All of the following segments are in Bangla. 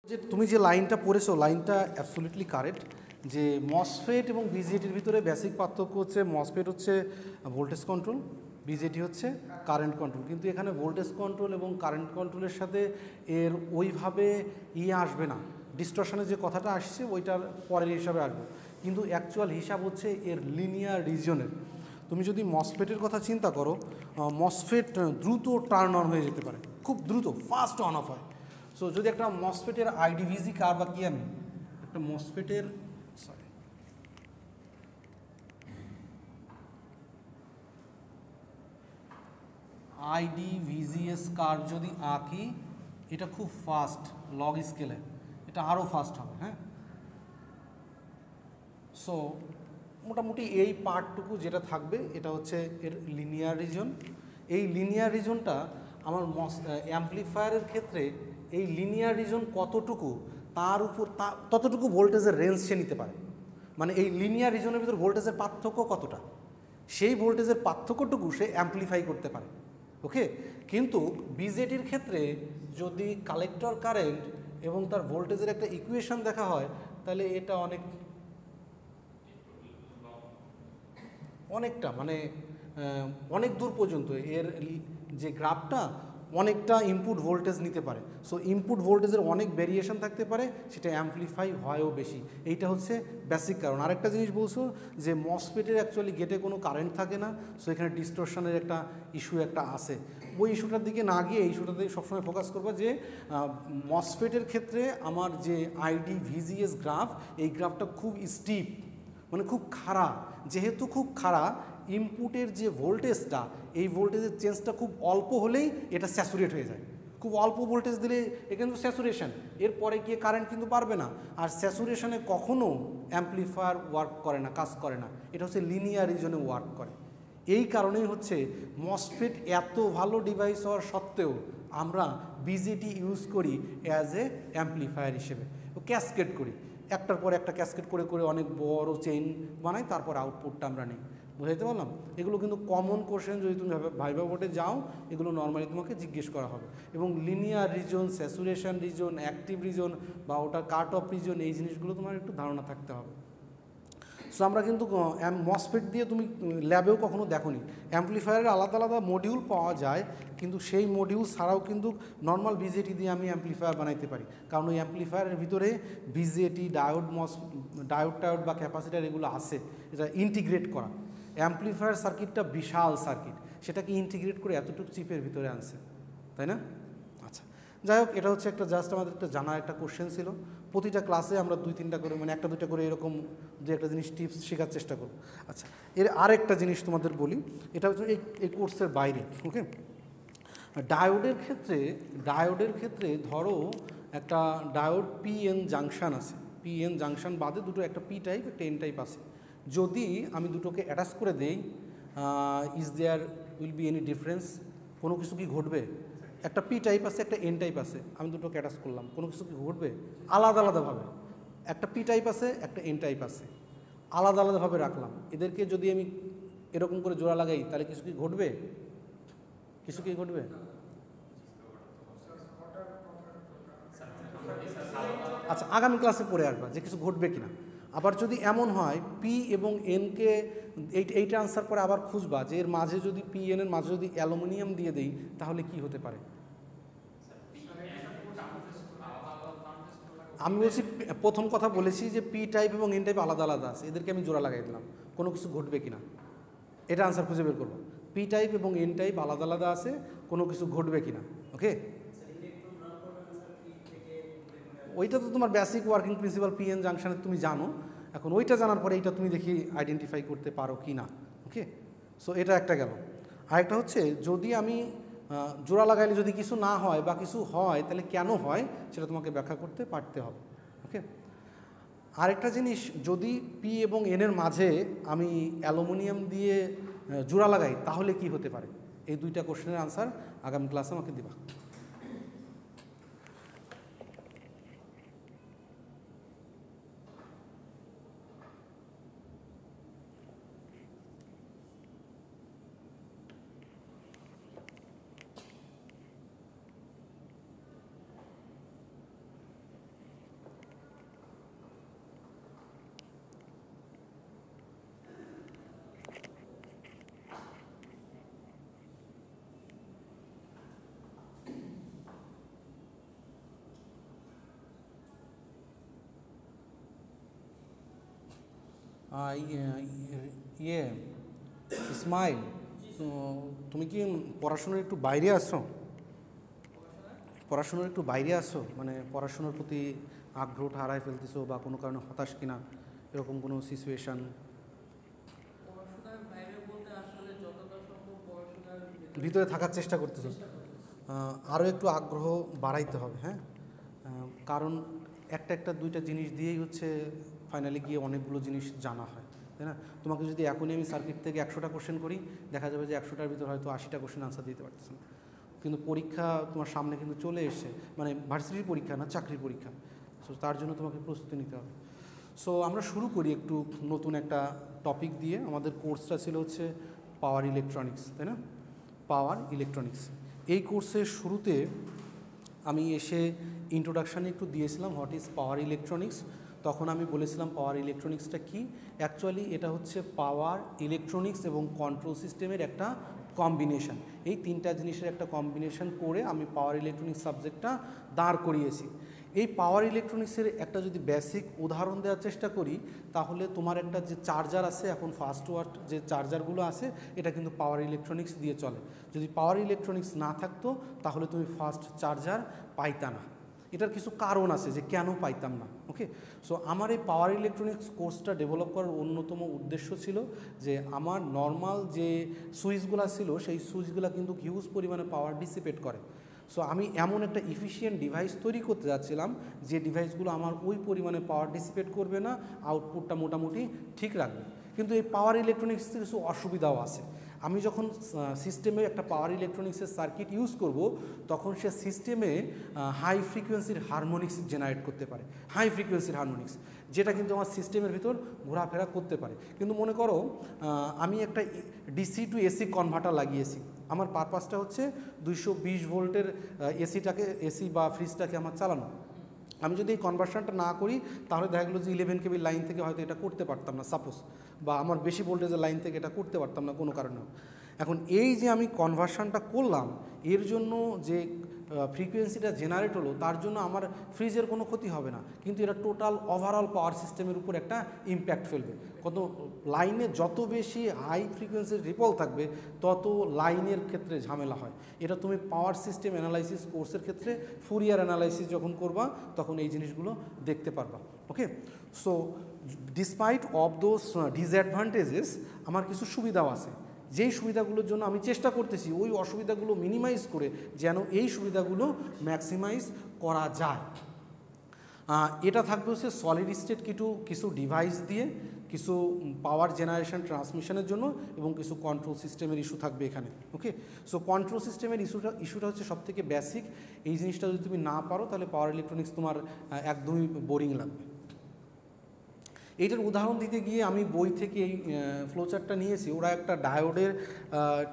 যে তুমি যে লাইনটা পড়েছো লাইনটা অ্যাবসলিউটলি কারেক্ট যে মসফেট এবং বিজেটির ভিতরে বেসিক পার্থক্য হচ্ছে মসফেট হচ্ছে ভোল্টেজ কন্ট্রোল, বিজেটি হচ্ছে কারেন্ট কন্ট্রোল। কিন্তু এখানে ভোল্টেজ কন্ট্রোল এবং কারেন্ট কন্ট্রোলের সাথে এর ওইভাবে আসবে না, ডিস্টরশনের যে কথাটা আসছে ওইটার পরের হিসাবে আসবে, কিন্তু অ্যাকচুয়াল হিসাব হচ্ছে এর লিনিয়ার রিজনের। তুমি যদি মসফেটের কথা চিন্তা করো, মসফেট দ্রুত টার্ন অন হয়ে যেতে পারে, খুব দ্রুত ফাস্ট অন অফ হয়। সো যদি একটা মসফেটের আইডিভিজি কার বা কি আমি একটা মসফেটের আইডিভিজিএস কার যদি আঁকি, এটা খুব ফাস্ট লগ স্কেলে, এটা আরও ফাস্ট হবে। হ্যাঁ, সো মোটামুটি এই পার্টটুকু যেটা থাকবে এটা হচ্ছে এর লিনিয়ার রিজন। এই লিনিয়ার রিজনটা আমার অ্যাম্পলিফায়ারের ক্ষেত্রে এই লিনিয়ার রিজন কতটুকু তার উপর ততটুকু ভোল্টেজের রেঞ্জ সে নিতে পারে। মানে এই লিনিয়ার রিজনের ভিতর ভোল্টেজের পার্থক্য কতটা, সেই ভোল্টেজের পার্থক্যটুকু সে অ্যাম্পলিফাই করতে পারে। ওকে, কিন্তু বিজেটির ক্ষেত্রে যদি কালেক্টর কারেন্ট এবং তার ভোল্টেজের একটা ইকুয়েশন দেখা হয় তাহলে এটা অনেকটা মানে অনেক দূর পর্যন্ত এর যে গ্রাফটা অনেকটা ইনপুট ভোল্টেজ নিতে পারে। সো ইনপুট ভোল্টেজের অনেক ভেরিয়েশন থাকতে পারে, সেটা অ্যাম্পলিফাই হয়ও বেশি। এইটা হচ্ছে বেসিক কারণ। আরেকটা জিনিস বলছো যে মসফেটের অ্যাকচুয়ালি গেটে কোনো কারেন্ট থাকে না, সো এখানে ডিস্টরশনের একটা ইস্যু একটা আছে। ওই ইস্যুটার দিকে না গিয়ে এই ইস্যুটাতে সবসময় ফোকাস করবো যে মসফেটের ক্ষেত্রে আমার যে আইডি ভিজিএস গ্রাফ, এই গ্রাফটা খুব স্টিপ, মানে খুব খাড়া। যেহেতু খুব খাড়া, ইনপুটের যে ভোল্টেজটা, এই ভোল্টেজের চেঞ্জটা খুব অল্প হলেই এটা স্যাচুরেট হয়ে যায়। খুব অল্প ভোল্টেজ দিলে এ কিন্তু স্যাচুরেশন, এরপরে গিয়ে কারেন্ট কিন্তু পারবে না। আর স্যাচুরেশনে কখনও অ্যাম্পলিফায়ার ওয়ার্ক করে না, কাজ করে না, এটা হচ্ছে লিনিয়ার রিজনে ওয়ার্ক করে। এই কারণেই হচ্ছে মসফেট এত ভালো ডিভাইস হওয়ার সত্ত্বেও আমরা বিজেটি ইউজ করি অ্যাজ এ অ্যাম্পলিফায়ার হিসেবে, ক্যাসকেড করি, একটার পর একটা ক্যাসকেড করে করে অনেক বড় চেইন বানাই, তারপর আউটপুটটা আমরা নিই। বুঝাইতে পারলাম? এগুলো কিন্তু কমন কোশ্চেন, যদি তুমি ভাইভা বোর্ডে যাও এগুলো নর্মালি তোমাকে জিজ্ঞেস করা হবে। এবং linear reason, saturation reason, active reason বা ওটা কাট অফ রিজন, এই জিনিসগুলো তোমার একটু ধারণা থাকতে হবে। সো আমরা কিন্তু মসফেট দিয়ে তুমি ল্যাবেও কখনো দেখোনি, অ্যাম্পলিফায়ারের আলাদা আলাদা মডিউল পাওয়া যায়, কিন্তু সেই মডিউল ছাড়াও কিন্তু নর্মাল বিজেটি দিয়ে আমি অ্যাম্পলিফায়ার বানাইতে পারি। কারণ ওই অ্যাম্পলিফায়ারের ভিতরে বিজেটি, ডায়োড বা ক্যাপাসিটার এগুলো আছে, এটা ইন্টিগ্রেট করা। অ্যাম্পলিফায়ার সার্কিটটা বিশাল সার্কিট, সেটাকে ইন্টিগ্রেট করে এতটুকু চিপের ভিতরে আনছে, তাই না? আচ্ছা, যাই হোক, এটা হচ্ছে একটা জাস্ট আমাদের একটা জানার একটা কোশ্চেন ছিল। প্রতিটা ক্লাসে আমরা 2-3টা করে, মানে 1-2টা করে এরকম যে একটা জিনিস টিপস শেখার চেষ্টা করব। আচ্ছা, এর আরেকটা জিনিস তোমাদের বলি, এটা হচ্ছে এই কোর্সের বাইরে। ওকে, ডায়োডের ক্ষেত্রে ধরো একটা ডায়োড পিএন জাংশন আছে, পিএন জাংশন বাদে দুটো, একটা পি টাইপ একটা এন টাইপ আছে। যদি আমি দুটোকে অ্যাটাচ করে দেই, is there will be any difference? কোনো কিছু কি ঘটবে? একটা পি টাইপ আছে, একটা এন টাইপ আছে, আমি দুটোকে অ্যাটাচ করলাম, কোনো কিছু কি ঘটবে? আলাদা আলাদাভাবে। একটা পি টাইপ আছে, একটা এন টাইপ আছে, আলাদা আলাদাভাবে রাখলাম। এদেরকে যদি আমি এরকম করে জোড়া লাগাই তাহলে কিছু কি ঘটবে? কিছু কি ঘটবে? আচ্ছা, আগামী ক্লাসে পড়ে আসবা যে কিছু ঘটবে কিনা। আবার যদি এমন হয় পি এবং এনকে এইটা আনসার করে আবার খুঁজবা যে এর মাঝে যদি পি এনের মাঝে যদি অ্যালুমিনিয়াম দিয়ে দেই তাহলে কি হতে পারে। আমি বলছি, প্রথম কথা বলেছি যে পি টাইপ এবং এন টাইপ আলাদা আলাদা আছে, এদেরকে আমি জোড়া লাগাই দিলাম, কোনো কিছু ঘটবে কিনা এটা আনসার খুঁজে বের করবো। পি টাইপ এবং এন টাইপ আলাদা আলাদা আছে, কোনো কিছু ঘটবে কিনা। ওকে, ওইটা তো তোমার বেসিক ওয়ার্কিং প্রিন্সিপাল পিএন জাংশনের তুমি জানো। এখন ওইটা জানার পরে এইটা তুমি দেখি আইডেন্টিফাই করতে পারো কি না। ওকে, সো এটা একটা গেল। আরেকটা হচ্ছে, যদি আমি জোড়া লাগাইলে যদি কিছু না হয় বা কিছু হয় তাহলে কেন হয় সেটা তোমাকে ব্যাখ্যা করতে পারতে হবে। ওকে, আরেকটা জিনিস, যদি পি এবং এনের মাঝে আমি অ্যালুমিনিয়াম দিয়ে জোড়া লাগাই তাহলে কি হতে পারে। এই দুইটা কোশ্চেনের আনসার আগামী ক্লাসে আমাকে দিবা। ইয়ে ইসমাইল, তুমি কি পড়াশোনার একটু বাইরে আসছো? পড়াশোনার একটু বাইরে আসছো, মানে পড়াশোনার প্রতি আগ্রহটা হারায় ফেলতেছো বা কোনো কারণে হতাশ কিনা, এরকম কোনো সিচুয়েশান? ভিতরে থাকার চেষ্টা করতেছো, আরও একটু আগ্রহ বাড়াইতে হবে। হ্যাঁ, কারণ একটা দুইটা জিনিস দিয়েই হচ্ছে ফাইনালি গিয়ে অনেকগুলো জিনিস জানা হয়, তাই না? তোমাকে যদি এখনই আমি সার্কিট থেকে 100টা কোশ্চেন করি, দেখা যাবে যে 100টার ভিতর হয়তো 80টা কোশ্চেন আনসার দিতে পারতেছে না। কিন্তু পরীক্ষা তোমার সামনে কিন্তু চলে এসছে, মানে ভার্সিটির পরীক্ষা না, চাকরির পরীক্ষা। সো তার জন্য তোমাকে প্রস্তুতি নিতে হবে। সো আমরা শুরু করি একটু নতুন একটা টপিক দিয়ে। আমাদের কোর্সটা ছিল হচ্ছে পাওয়ার ইলেকট্রনিক্স, তাই না? Power electronics. এই কোর্সের শুরুতে আমি এসে ইন্ট্রোডাকশানে একটু দিয়েছিলাম হোয়াট ইজ পাওয়ার ইলেকট্রনিক্স। তখন আমি বলেছিলাম পাওয়ার ইলেকট্রনিক্সটা কি। অ্যাকচুয়ালি এটা হচ্ছে পাওয়ার ইলেকট্রনিক্স এবং কন্ট্রোল সিস্টেমের একটা কম্বিনেশন। এই তিনটা জিনিসের একটা কম্বিনেশন করে আমি পাওয়ার ইলেকট্রনিক্স সাবজেক্টটা দাঁড় করিয়েছি। এই পাওয়ার ইলেকট্রনিক্সের একটা যদি বেসিক উদাহরণ দেওয়ার চেষ্টা করি, তাহলে তোমার একটা যে চার্জার আছে, এখন ফাস্ট ওয়ার্ড যে চার্জারগুলো আছে, এটা কিন্তু পাওয়ার ইলেকট্রনিক্স দিয়ে চলে। যদি পাওয়ার ইলেকট্রনিক্স না থাকতো তাহলে তুমি ফাস্ট চার্জার পাইতা না। এটার কিছু কারণ আছে যে কেন পাইতাম না। ওকে, সো আমার এই পাওয়ার ইলেকট্রনিক্স কোর্সটা ডেভেলপ করার অন্যতম উদ্দেশ্য ছিল যে আমার নর্মাল যে সুইচগুলো ছিল, সেই সুইচগুলো কিন্তু হিউজ পরিমাণে পাওয়ার ডিসিপেট করে। সো আমি এমন একটা ইফিশিয়েন্ট ডিভাইস তৈরি করতে যাচ্ছিলাম যে ডিভাইসগুলো আমার ওই পরিমাণে পাওয়ার ডিসিপেট করবে না, আউটপুটটা মোটামুটি ঠিক রাখবে। কিন্তু এই পাওয়ার ইলেকট্রনিক্সের কিছু অসুবিধাও আছে। আমি যখন সিস্টেমে একটা পাওয়ার ইলেকট্রনিক্সের সার্কিট ইউজ করব, তখন সে সিস্টেমে হাই ফ্রিকোয়েন্সির হারমোনিক্স জেনারেট করতে পারে, হাই ফ্রিকোয়েন্সির হারমোনিক্স, যেটা কিন্তু আমার সিস্টেমের ভিতর ঘোরাফেরা করতে পারে। কিন্তু মনে করো আমি একটা ডিসি টু এসি কনভার্টার লাগিয়েছি। আমার পারপাসটা হচ্ছে 220 ভোল্টের এসি বা ফ্রিজটাকে আমার চালানো। আমি যদি এই কনভার্সনটা না করি, তাহলে দেখা গেলো যে 11 কেবি লাইন থেকে হয়তো এটা করতে পারতাম না সাপোজ, বা আমার বেশি ভোল্টেজের লাইন থেকে এটা করতে পারতাম না কোনো কারণে। এখন এই যে আমি কনভার্সনটা করলাম, এর জন্য যে ফ্রিকোয়েন্সিটা জেনারেট হলো, তার জন্য আমার ফ্রিজের কোনো ক্ষতি হবে না, কিন্তু এটা টোটাল ওভারঅল পাওয়ার সিস্টেমের উপর একটা ইম্প্যাক্ট ফেলবে। কত লাইনে যত বেশি হাই ফ্রিকোয়েন্সির রিপল থাকবে, তত লাইনের ক্ষেত্রে ঝামেলা হয়। এটা তুমি পাওয়ার সিস্টেম অ্যানালাইসিস কোর্সের ক্ষেত্রে ফুরিয়ার অ্যানালাইসিস যখন করবা, তখন এই জিনিসগুলো দেখতে পারবা। Okay, so despite of those disadvantages, আমার কিছু সুবিধাও আছে। যেই সুবিধাগুলোর জন্য আমি চেষ্টা করতেছি ওই অসুবিধাগুলো মিনিমাইজ করে যেন এই সুবিধাগুলো ম্যাক্সিমাইজ করা যায়। এটা থাকবে হচ্ছে সলিড স্টেট কিছু ডিভাইস দিয়ে, কিছু পাওয়ার জেনারেশন ট্রান্সমিশনের জন্য, এবং কিছু কন্ট্রোল সিস্টেমের ইস্যু থাকবে এখানে। ওকে, সো কন্ট্রোল সিস্টেমের ইস্যুটা হচ্ছে সবথেকে বেসিক। এই জিনিসটা যদি তুমি না পারো, তাহলে পাওয়ার ইলেকট্রনিক্স তোমার একদমই বোরিং লাগবে। এইটার উদাহরণ দিতে গিয়ে আমি বই থেকে এই ফ্লোচার্টটা নিয়েছি। ওরা একটা ডায়োডের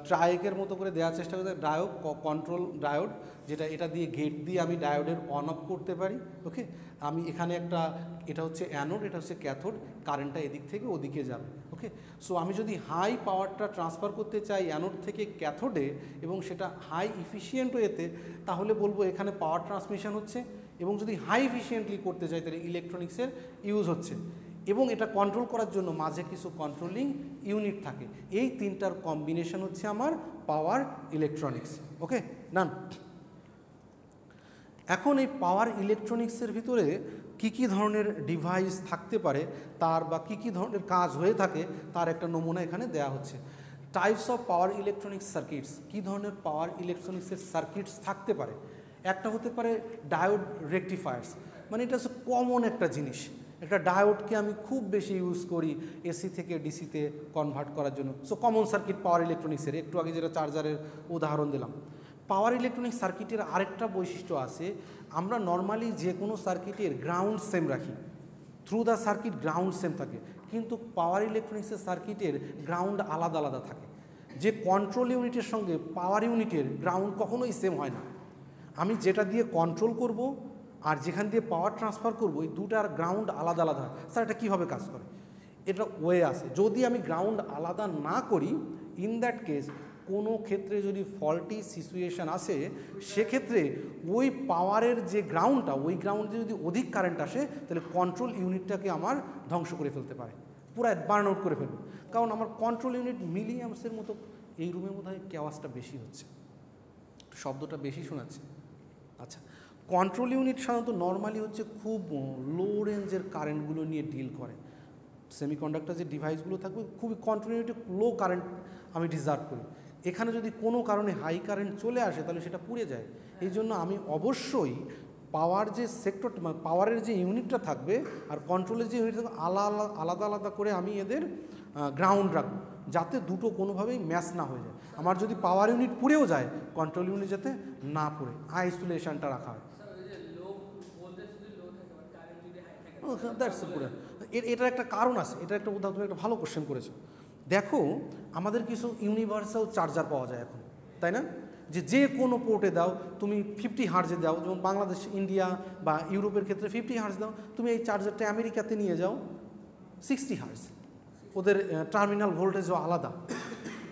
ট্রায়েকের মতো করে দেওয়ার চেষ্টা করছে, ডায়োড কন্ট্রোল ডায়োড, যেটা এটা দিয়ে গেট দিয়ে আমি ডায়োডের অন অফ করতে পারি। ওকে, আমি এখানে এটা হচ্ছে অ্যানোড, এটা হচ্ছে ক্যাথোড, কারেন্টটা এদিক থেকে ওদিকে যাবে। ওকে, সো আমি যদি হাই পাওয়ারটা ট্রান্সফার করতে চাই অ্যানোড থেকে ক্যাথোডে, এবং সেটা হাই ইফিশিয়েন্ট ওয়েতে, তাহলে বলবো এখানে পাওয়ার ট্রান্সমিশন হচ্ছে। এবং যদি হাই ইফিশিয়েন্টলি করতে চাই, তাহলে ইলেকট্রনিক্সের ইউজ হচ্ছে। এবং এটা কন্ট্রোল করার জন্য মাঝে কিছু কন্ট্রোলিং ইউনিট থাকে। এই তিনটার কম্বিনেশন হচ্ছে আমার পাওয়ার ইলেকট্রনিক্স। ওকে, ডান। এখন এই পাওয়ার ইলেকট্রনিক্সের ভিতরে কী ধরনের ডিভাইস থাকতে পারে, তার বা কী ধরনের কাজ হয়ে থাকে, তার একটা নমুনা এখানে দেওয়া হচ্ছে। Types of power electronics circuits, কী ধরনের পাওয়ার ইলেকট্রনিক্সের সার্কিটস থাকতে পারে। একটা হতে পারে ডায়োড রেকটিফায়ার্স, মানে এটা হচ্ছে কমন একটা জিনিস। একটা ডায়োডকে আমি খুব বেশি ইউজ করি এসি থেকে ডিসিতে কনভার্ট করার জন্য। সো কমন সার্কিট পাওয়ার ইলেকট্রনিক্সের, একটু আগে যেটা চার্জারের উদাহরণ দিলাম। পাওয়ার ইলেকট্রনিক সার্কিটের আরেকটা বৈশিষ্ট্য আছে, আমরা নর্মালি যে কোনো সার্কিটের গ্রাউন্ড সেম রাখি, through the circuit ground same থাকে, কিন্তু পাওয়ার ইলেকট্রনিক্সের সার্কিটের গ্রাউন্ড আলাদা আলাদা থাকে। যে কন্ট্রোল ইউনিটের সঙ্গে পাওয়ার ইউনিটের গ্রাউন্ড কখনোই সেম হয় না। আমি যেটা দিয়ে কন্ট্রোল করব আর যেখান দিয়ে পাওয়ার ট্রান্সফার করব, এই দুটার গ্রাউন্ড আলাদা আলাদা হয়। স্যার এটা কীভাবে কাজ করে? এটা ওয়ে আছে। যদি আমি গ্রাউন্ড আলাদা না করি, ইন দ্যাট কেস কোনো ক্ষেত্রে যদি ফল্টি সিচুয়েশান আসে, সেক্ষেত্রে ওই পাওয়ারের যে গ্রাউন্ডটা, ওই গ্রাউন্ডে যদি অধিক কারেন্ট আসে, তাহলে কন্ট্রোল ইউনিটটাকে আমার ধ্বংস করে ফেলতে পারে। পুরো বার্ন আউট করে ফেলবে, কারণ আমার কন্ট্রোল ইউনিট মিলি অ্যাম্পসের মতো এই রুমের মধ্যে আওয়াজটা বেশি হচ্ছে, শব্দটা বেশি শোনাচ্ছে। আচ্ছা, কন্ট্রোল ইউনিট সাধারণত নর্মালি হচ্ছে খুব লো রেঞ্জের কারেন্টগুলো নিয়ে ডিল করে। সেমিকন্ডাক্টর যে ডিভাইসগুলো থাকবে খুবই কন্ট্রোল ইউনিটে লো কারেন্ট আমি ডিজার্ভ করি। এখানে যদি কোনো কারণে হাই কারেন্ট চলে আসে তাহলে সেটা পুড়ে যায়। এই জন্য আমি অবশ্যই পাওয়ার যে সেক্টর, পাওয়ারের যে ইউনিটটা থাকবে আর কন্ট্রোলের যে ইউনিট থাকবে আলাদা আলাদা করে আমি এদের গ্রাউন্ড রাখবো, যাতে দুটো কোনোভাবেই ম্যাচ না হয়ে যায়। আমার যদি পাওয়ার ইউনিট পুড়েও যায়, কন্ট্রোল ইউনিট যাতে না পুড়ে, আইসোলেশনটা রাখা হয়। দ্যাটস পুরো এটার একটা কারণ আছে, এটা একটা উদাহরণ, তুমি একটা ভালো কোশ্চেন করেছো। দেখো, আমাদের কিছু ইউনিভার্সাল চার্জার পাওয়া যায় এখন, তাই না? যে কোনো পোর্টে দাও, তুমি 50 হার্জে দাও, যেমন বাংলাদেশ, ইন্ডিয়া বা ইউরোপের ক্ষেত্রে 50 হার্জ দাও, তুমি এই চার্জারটা আমেরিকাতে নিয়ে যাও 60 হার্জ, ওদের টার্মিনাল ভোল্টেজও আলাদা।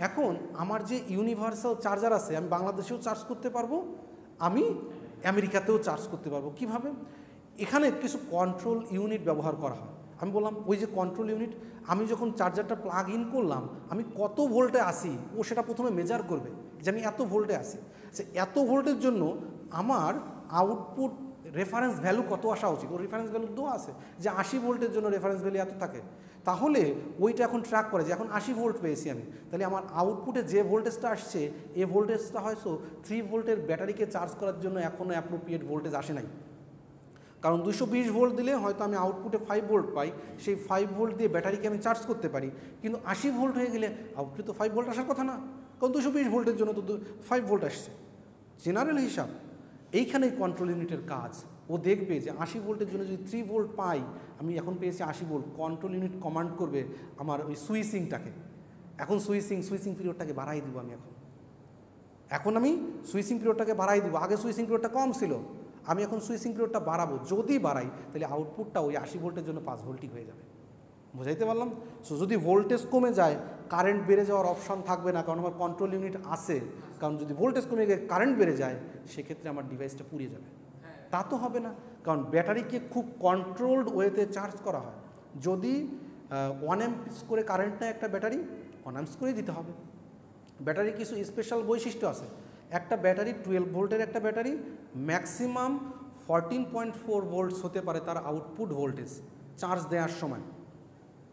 এখন আমার যে ইউনিভার্সাল চার্জার আছে, আমি বাংলাদেশেও চার্জ করতে পারবো, আমি আমেরিকাতেও চার্জ করতে পারবো। কিভাবে? এখানে কিছু কন্ট্রোল ইউনিট ব্যবহার করা হয়। আমি বললাম ওই যে কন্ট্রোল ইউনিট, আমি যখন চার্জারটা প্লাগ ইন করলাম, আমি কত ভোল্টে আসি ও সেটা প্রথমে মেজার করবে যে আমি এত ভোল্টে আসি। সে এত ভোল্টের জন্য আমার আউটপুট রেফারেন্স ভ্যালু কত আসা উচিত, ওর রেফারেন্স ভ্যালু দেওয়া আছে যে 80 ভোল্টের জন্য রেফারেন্স ভ্যালু এত থাকে। তাহলে ওইটা এখন ট্র্যাক করে যে এখন 80 ভোল্ট পেয়েছি আমি, তাহলে আমার আউটপুটে যে ভোল্টেজটা আসছে এই ভোল্টেজটা হয়তো 3 ভোল্টের ব্যাটারিকে চার্জ করার জন্য এখনও অ্যাপ্রোপ্রিয়েট ভোল্টেজ আসে নাই। কারণ 220 ভোল্ট দিলে হয়তো আমি আউটপুটে 5 ভোল্ট পাই, সেই 5 ভোল্ট দিয়ে ব্যাটারিকে আমি চার্জ করতে পারি। কিন্তু 80 ভোল্ট হয়ে গেলে আউটপুটে তো 5 ভোল্ট আসার কথা না, কারণ 220 ভোল্টের জন্য তো 5 ভোল্ট আসছে। জেনারেল হিসাব এইখানেই কন্ট্রোল ইউনিটের কাজ। ও দেখবে যে 80 ভোল্টের জন্য যদি 3 ভোল্ট পাই, আমি এখন পেয়েছি 80 ভোল্ট, কন্ট্রোল ইউনিট কমান্ড করবে আমার ওই সুইচিংটাকে, এখন সুইচিং পিরিয়ডটাকে বাড়াই দিব। এখন আমি সুইচিং পিরিয়ডটাকে বাড়াই দিব। আগে সুইচিং পিরিয়ডটা কম ছিল, আমি এখন সুইচিং পিরিয়ডটা বাড়াবো। যদি বাড়াই তাহলে আউটপুটটা ওই 80 ভোল্টের জন্য 5 ভোল্টই হয়ে যাবে। বুঝাইতে পারলাম? সো যদি ভোল্টেজ কমে যায়, কারেন্ট বেড়ে যাওয়ার অপশন থাকবে না, কারণ আমার কন্ট্রোল ইউনিট আছে। কারণ যদি ভোল্টেজ কমে গিয়ে কারেন্ট বেড়ে যায়, সেক্ষেত্রে আমার ডিভাইসটা পুড়িয়ে যাবে। তা তো হবে না, কারণ ব্যাটারিকে খুব কন্ট্রোলড ওয়েতে চার্জ করা হয়। যদি 1 অ্যাম্পস করে কারেন্ট নেয় একটা ব্যাটারি, 1 অ্যাম্পস করেই দিতে হবে। ব্যাটারির কিছু স্পেশাল বৈশিষ্ট্য আছে। একটা ব্যাটারি 12 ভোল্টের একটা ব্যাটারি ম্যাক্সিমাম 14.4 ভোল্টস হতে পারে তার আউটপুট ভোল্টেজ চার্জ দেওয়ার সময়,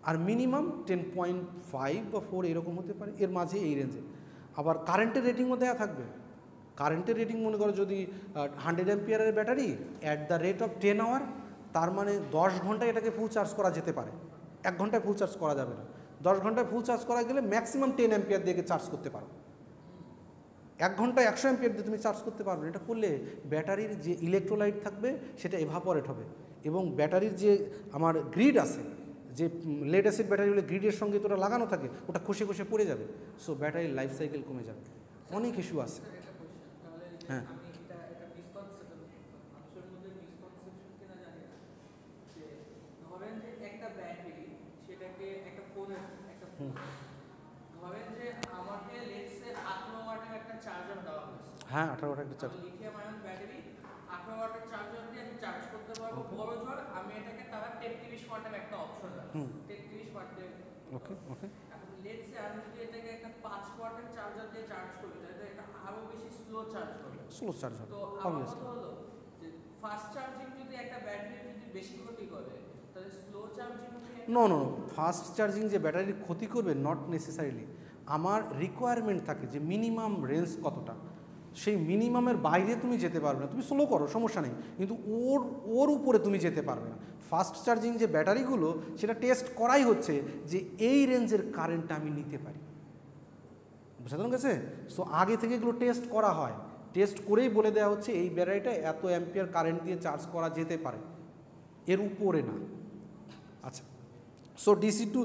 আর মিনিমাম 10.5 বা 4 এরকম হতে পারে, এর মাঝে এই রেঞ্জে। আবার কারেন্টের রেটিংও দেওয়া থাকবে। কারেন্টের রেটিং মনে করো যদি 100 অ্যাম্পিয়ারের battery at the rate of 10 hour, তার মানে 10 ঘন্টায় এটাকে ফুল চার্জ করা যেতে পারে। 1 ঘন্টায় ফুল চার্জ করা যাবে না। 10 ঘন্টায় ফুল চার্জ করা গেলে ম্যাক্সিমাম 10 অ্যাম্পিয়ার দিয়ে চার্জ করতে পারো। 1 ঘন্টায় 100 অ্যাম্পিয়ার দিয়ে তুমি চার্জ করতে পারবে। এটা করলে ব্যাটারির যে ইলেকট্রোলাইট থাকবে সেটা এভাপোরেট হবে, এবং ব্যাটারির যে আমার গ্রিড আছে, যে লেড অ্যাসিড ব্যাটারি হলে গ্রিডের সঙ্গে তো ওটা লাগানো থাকে, ওটা খসে খসে পড়ে যাবে। সো ব্যাটারির লাইফ সাইকেল কমে যাবে। অনেক ইস্যু আছে। হ্যাঁ, হ্যাঁ 18 ওয়াটের একটা চার্জ, লিথিয়াম আয়ন ব্যাটারি 18 ওয়াটের চার্জার দিয়ে আমি চার্জ করতে পারবো। বড় জোর আমি এটাকে তারা 33 ওয়াটের একটা অপশন আছে, 33 ওয়াটে। ওকে ওকে। এখন লেটস সে আমি যদি এটাকে একটা 5 ওয়াটের চার্জার দিয়ে চার্জ করি, তাহলে এটা আরো বেশি স্লো চার্জ হবে। স্লো চার্জ হবে। তো আমার কথা হলো যে ফাস্ট চার্জিং যদি একটা ব্যাটারি যদি বেশি ক্ষতি করে, তাহলে slow charging no no, fast charging যে ব্যাটারির ক্ষতি করবে নট নেসেসারিলি। আমার রিকোয়ারমেন্ট থাকে যে মিনিমাম রেঞ্জ কতটা, সেই মিনিমামের বাইরে তুমি যেতে পারবে না। তুমি স্লো করো, সমস্যা নেই, কিন্তু ওর উপরে তুমি যেতে পারবে না। ফাস্ট চার্জিং যে ব্যাটারিগুলো সেটা টেস্ট করাই হচ্ছে যে এই রেঞ্জের কারেন্টটা আমি নিতে পারি। বুঝতে গেছে? সো আগে থেকে এগুলো টেস্ট করা হয়, টেস্ট করেই বলে দেওয়া হচ্ছে এই ব্যাটারিটা এত অ্যাম্পিয়ার কারেন্ট দিয়ে চার্জ করা যেতে পারে, এর উপরে না। আচ্ছা, so DC two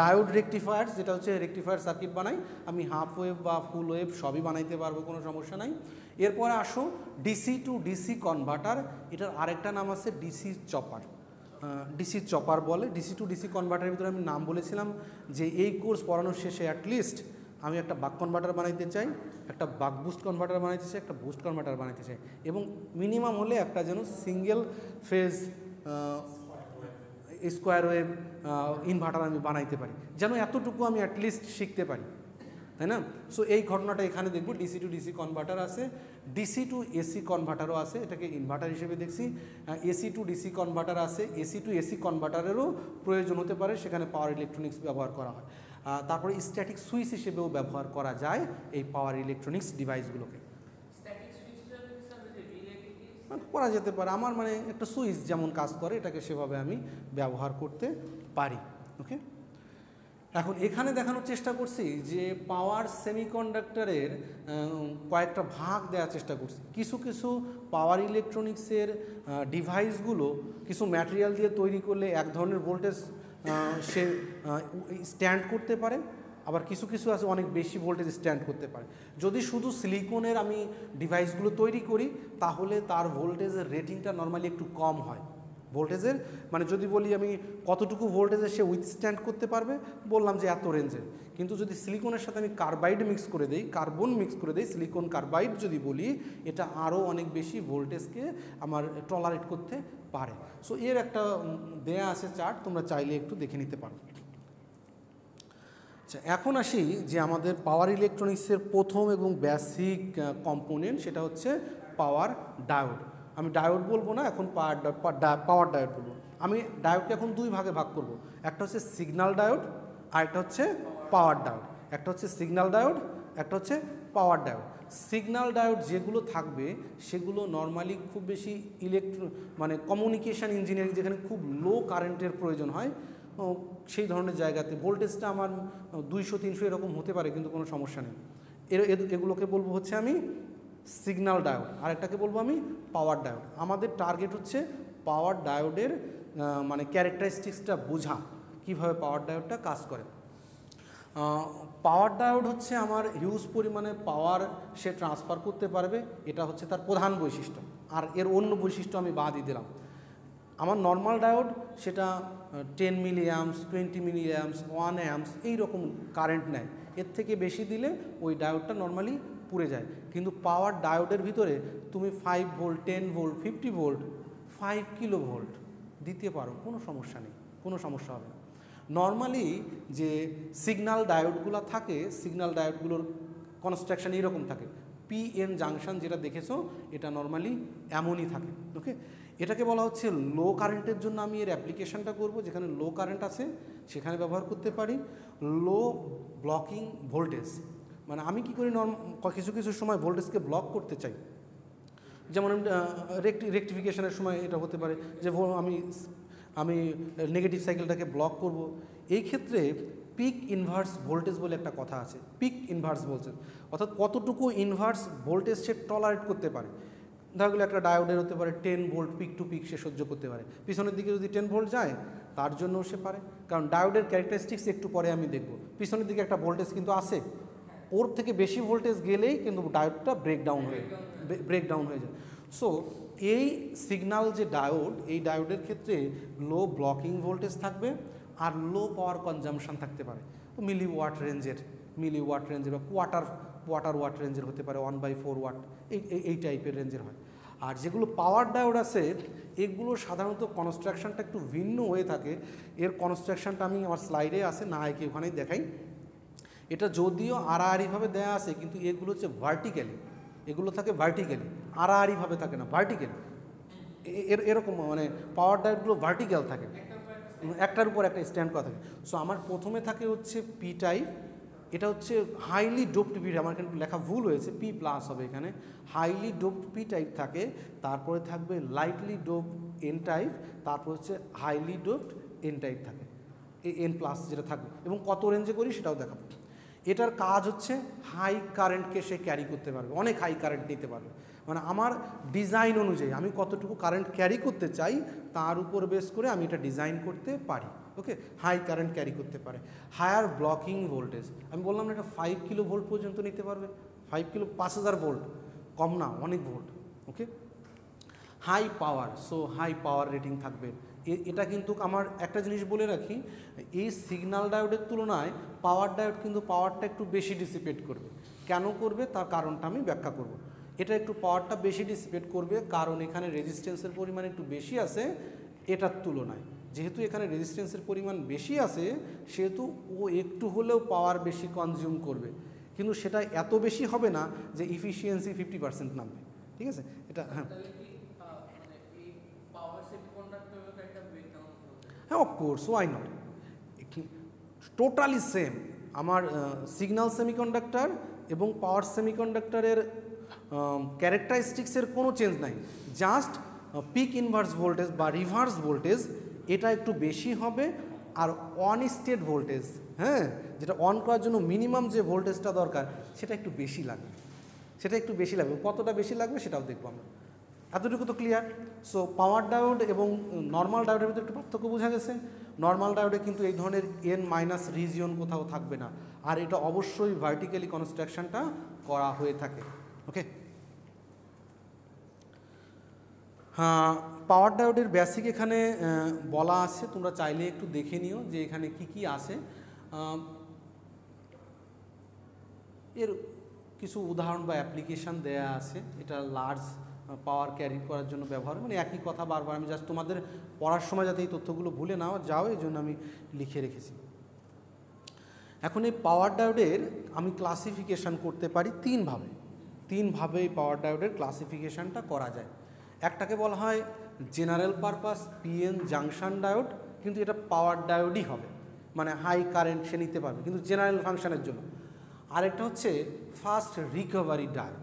diode rectifier, যেটা হচ্ছে রেকটিফায়ার সার্কিট বানাই আমি, হাফ ওয়েভ বা ফুল ওয়েভ সবই বানাইতে পারবো, কোনো সমস্যা নাই। এরপরে আসো ডিসি টু ডিসি কনভার্টার, এটার আরেকটা নাম আছে ডিসি চপার। ডিসি চপার বলে। ডিসি টু ডিসি কনভার্টারের ভিতরে আমি নাম বলেছিলাম যে এই কোর্স পড়ানোর শেষে অ্যাটলিস্ট আমি একটা বাক কনভার্টার বানাইতে চাই, একটা বাক বুস্ট কনভার্টার বানাইতে চাই, একটা বুস্ট কনভার্টার বানাইতে চাই, এবং মিনিমাম হলে একটা যেন single phase square wave inverter আমি বানাইতে পারি, যেন এতটুকু আমি অ্যাটলিস্ট শিখতে পারি, তাই না? সো এই ঘটনাটা এখানে দেখব। ডিসি টু ডিসি কনভার্টার আছে, ডিসি টু এসি কনভার্টারও আছে, এটাকে ইনভার্টার হিসেবে দেখছি। এসি টু ডিসি কনভার্টার আছে, এসি টু এসি কনভার্টারেরও প্রয়োজন হতে পারে, সেখানে পাওয়ার ইলেকট্রনিক্স ব্যবহার করা হয়। তারপরে স্ট্যাটিক সুইচ হিসেবেও ব্যবহার করা যায় এই পাওয়ার ইলেকট্রনিক্স ডিভাইসগুলোকে। করা যেতে পারে, আমার মানে একটা সুইচ যেমন কাজ করে এটাকে সেভাবে আমি ব্যবহার করতে পারি। ওকে, এখন এখানে দেখানোর চেষ্টা করছি যে পাওয়ার সেমিকন্ডাক্টরের কয়েকটা ভাগ দেওয়ার চেষ্টা করছি। কিছু কিছু পাওয়ার ইলেকট্রনিক্সের ডিভাইসগুলো কিছু ম্যাটেরিয়াল দিয়ে তৈরি করলে এক ধরনের ভোল্টেজ সে স্ট্যান্ড করতে পারে, আবার কিছু কিছু আছে অনেক বেশি ভোল্টেজ স্ট্যান্ড করতে পারে। যদি শুধু সিলিকনের আমি ডিভাইসগুলো তৈরি করি তাহলে তার ভোল্টেজের রেটিংটা নর্মালি একটু কম হয়। ভোল্টেজের মানে যদি বলি আমি কতটুকু ভোল্টেজে সে উইথস্ট্যান্ড করতে পারবে, বললাম যে এত রেঞ্জের। কিন্তু যদি সিলিকনের সাথে আমি কার্বাইড মিক্স করে দেই, কার্বন মিক্স করে দেই, সিলিকন কার্বাইড যদি বলি, এটা আরও অনেক বেশি ভোল্টেজকে আমার টলারেট করতে পারে। সো এর একটা দেয়া আছে চার্ট, তোমরা চাইলে একটু দেখে নিতে পারো। আচ্ছা, এখন আসি যে আমাদের পাওয়ার ইলেকট্রনিক্সের প্রথম এবং বেসিক কম্পোনেন্ট, সেটা হচ্ছে পাওয়ার ডায়োড। আমি ডায়োড বলবো না, এখন পাওয়ার ডায়োড বলবো। আমি ডায়োডকে এখন দুই ভাগে ভাগ করব, একটা হচ্ছে সিগন্যাল ডায়োড আর একটা হচ্ছে পাওয়ার ডায়োড। একটা হচ্ছে সিগন্যাল ডায়োড, একটা হচ্ছে পাওয়ার ডায়োড। সিগন্যাল ডায়োড যেগুলো থাকবে সেগুলো নর্মালি খুব বেশি মানে কমিউনিকেশান ইঞ্জিনিয়ারিং, যেখানে খুব লো কারেন্টের প্রয়োজন হয়, সেই ধরনের জায়গাতে ভোল্টেজটা আমার 200-300 এরকম হতে পারে, কিন্তু কোনো সমস্যা নেই। এগুলোকে বলবো হচ্ছে আমি সিগন্যাল ডায়োড, আর একটাকে বলবো আমি পাওয়ার ডায়োড। আমাদের টার্গেট হচ্ছে পাওয়ার ডায়োডের মানে ক্যারেক্টারিস্টিক্সটা বোঝা, কীভাবে পাওয়ার ডায়োডটা কাজ করে। পাওয়ার ডায়োড হচ্ছে আমার হিউজ পরিমাণে পাওয়ার সে ট্রান্সফার করতে পারবে, এটা হচ্ছে তার প্রধান বৈশিষ্ট্য। আর এর অন্য বৈশিষ্ট্য আমি বাদই দিলাম। আমার নর্মাল ডায়োড সেটা 10 মিলি অ্যাম্পস, 20 মিলি অ্যাম্পস, 1 অ্যাম্পস এইরকম কারেন্ট নেয়। এর থেকে বেশি দিলে ওই ডায়োডটা নর্মালি পুড়ে যায়। কিন্তু পাওয়ার ডায়োডের ভিতরে তুমি 5 volt, 10 volt, 50 volt, 5 kilo volt দিতে পারো, কোনো সমস্যা নেই, কোনো সমস্যা হবে না। নর্মালি যে সিগন্যাল ডায়োডগুলো থাকে, সিগন্যাল ডায়োডগুলোর কনস্ট্রাকশান এইরকম থাকে। পিএন জাংশন যেটা দেখেছো, এটা নর্মালি এমনই থাকে। ওকে, এটাকে বলা হচ্ছে লো কারেন্টের জন্য আমি এর অ্যাপ্লিকেশানটা করব, যেখানে লো কারেন্ট আছে সেখানে ব্যবহার করতে পারি। লো ব্লকিং ভোল্টেজ, মানে আমি কী করি, কিছু কিছু সময় ভোল্টেজকে ব্লক করতে চাই, যেমন রেকটিফিকেশনের সময় এটা হতে পারে যে আমি নেগেটিভ সাইকেলটাকে ব্লক করব। এই ক্ষেত্রে পিক ইনভার্স ভোল্টেজ বলে একটা কথা আছে, পিক ইনভার্স ভোল্টেজ, অর্থাৎ কতটুকু ইনভার্স ভোল্টেজ সে টলারেট করতে পারে। দেখা গেলো একটা ডায়োডের হতে পারে 10 ভোল্ট পিক টু পিক সে সহ্য করতে পারে, পিছনের দিকে যদি 10 ভোল্ট যায় তার জন্যও সে পারে, কারণ ডায়োডের ক্যারেক্টারিস্টিক্স একটু পরে আমি দেখব। পিছনের দিকে একটা ভোল্টেজ কিন্তু আসে, ওর থেকে বেশি ভোল্টেজ গেলেই কিন্তু ডায়োডটা ব্রেকডাউন হয়ে যায়। সো এই সিগন্যাল যে ডায়োড, এই ডায়োডের ক্ষেত্রে লো ব্লকিং ভোল্টেজ থাকবে আর লো পাওয়ার কনজামশন থাকতে পারে, মিলি ওয়াট রেঞ্জের বা কোয়ার্টার ওয়াট রেঞ্জের হতে পারে, 1/4 ওয়াট, এই টাইপের রেঞ্জের হয়। আর যেগুলো পাওয়ার ডায়োড আছে এগুলো সাধারণত কনস্ট্রাকশনটা একটু ভিন্ন হয়ে থাকে। এর কনস্ট্রাকশনটা আমি আমার স্লাইডে আছে, না একে ওখানেই দেখাই। এটা যদিও আড়াআড়িভাবে দেয়া আছে, কিন্তু এগুলো হচ্ছে ভার্টিক্যালি, এগুলো থাকে ভার্টিক্যালি, আড়াআড়িভাবে থাকে না, ভার্টিক্যালি। এরকম মানে পাওয়ার ডায়োডগুলো ভার্টিক্যাল থাকে, একটার উপর একটা স্ট্যান্ড করা থাকে। সো আমার প্রথমে থাকে হচ্ছে পি টাইপ, এটা হচ্ছে হাইলি ডোপড পি, আমার এখানে লেখা ভুল হয়েছে, পি প্লাস হবে এখানে, হাইলি ডোপড পি টাইপ থাকে। তারপরে থাকবে লাইটলি ডোপড এন টাইপ, তারপর হচ্ছে হাইলি ডোপড এন টাইপ থাকে, এন প্লাস যেটা থাকবে, এবং কত রেঞ্জে করি সেটাও দেখাবো। এটার কাজ হচ্ছে হাই কারেন্টকে সে ক্যারি করতে পারবে, অনেক হাই কারেন্ট নিতে পারবে। মানে আমার ডিজাইন অনুযায়ী আমি কতটুকু কারেন্ট ক্যারি করতে চাই তার উপর বেস করে আমি এটা ডিজাইন করতে পারি। ওকে, হাই কারেন্ট ক্যারি করতে পারে, হায়ার ব্লকিং ভোল্টেজ, আমি বললাম না এটা 5 কিলো ভোল্ট পর্যন্ত নিতে পারবে, 5 কিলো 5000 ভোল্ট, কম না, অনেক volt. Okay, high power, so high power rating থাকবে। এটা কিন্তু আমার একটা জিনিস বলে রাখি, এই সিগন্যাল ডায়োডের তুলনায় পাওয়ার ডায়োড কিন্তু পাওয়ারটা একটু বেশি ডিসিপেট করবে। কেন করবে তার কারণটা আমি ব্যাখ্যা করব। এটা একটু পাওয়ারটা বেশি ডিসিপেট করবে কারণ এখানে রেজিস্ট্যান্সের পরিমাণ একটু বেশি আছে এটার তুলনায়। যেহেতু এখানে রেজিস্ট্যান্সের পরিমাণ বেশি আছে সেহেতু ও একটু হলেও পাওয়ার বেশি কনজিউম করবে, কিন্তু সেটা এত বেশি হবে না যে ইফিসিয়েন্সি 50% নামবে। ঠিক আছে, এটা হ্যাঁ হ্যাঁ of course, why not, totally same. আমার সিগন্যাল সেমিকন্ডাক্টর এবং পাওয়ার সেমিকন্ডাক্টরের ক্যারেক্টারিস্টিক্সের কোনো চেঞ্জ নাই, জাস্ট পিক ইনভার্স ভোল্টেজ বা রিভার্স ভোল্টেজ এটা একটু বেশি হবে, আর অন স্টেট ভোল্টেজ, হ্যাঁ যেটা অন করার জন্য মিনিমাম যে ভোল্টেজটা দরকার সেটা একটু বেশি লাগবে, কতটা বেশি লাগবে সেটাও দেখবো আমরা। এতটুকু তো ক্লিয়ার। সো পাওয়ার ডায়োড এবং নর্মাল ডায়োডের ভিতরে একটু পার্থক্য বোঝা গেছে। নর্মাল ডায়োডে কিন্তু এই ধরনের এন মাইনাস রিজিয়ন কোথাও থাকবে না, আর এটা অবশ্যই ভার্টিক্যালি কনস্ট্রাকশনটা করা হয়ে থাকে। ওকে, হ্যাঁ পাওয়ার ডায়োডের বেসিক এখানে বলা আছে, তোমরা চাইলে একটু দেখে নিও যে এখানে কি কি আছে। এর কিছু উদাহরণ বা অ্যাপ্লিকেশান দেয়া আছে, এটা লার্জ পাওয়ার ক্যারি করার জন্য ব্যবহার, মানে একই কথা বারবার, আমি জাস্ট তোমাদের পড়ার সময় যাতে এই তথ্যগুলো ভুলে নাও যাও এই জন্য আমি লিখে রেখেছি। এখন এই পাওয়ার ডায়োডের আমি ক্লাসিফিকেশান করতে পারি তিনভাবে এই পাওয়ার ডায়োডের ক্লাসিফিকেশানটা করা যায়। একটাকে বলা হয় general purpose PN junction diode, কিন্তু এটা পাওয়ার ডায়োডই হবে, মানে হাই কারেন্ট সে নিতে পারবে কিন্তু জেনারেল ফাংশনের জন্য। আরেকটা হচ্ছে fast recovery diode.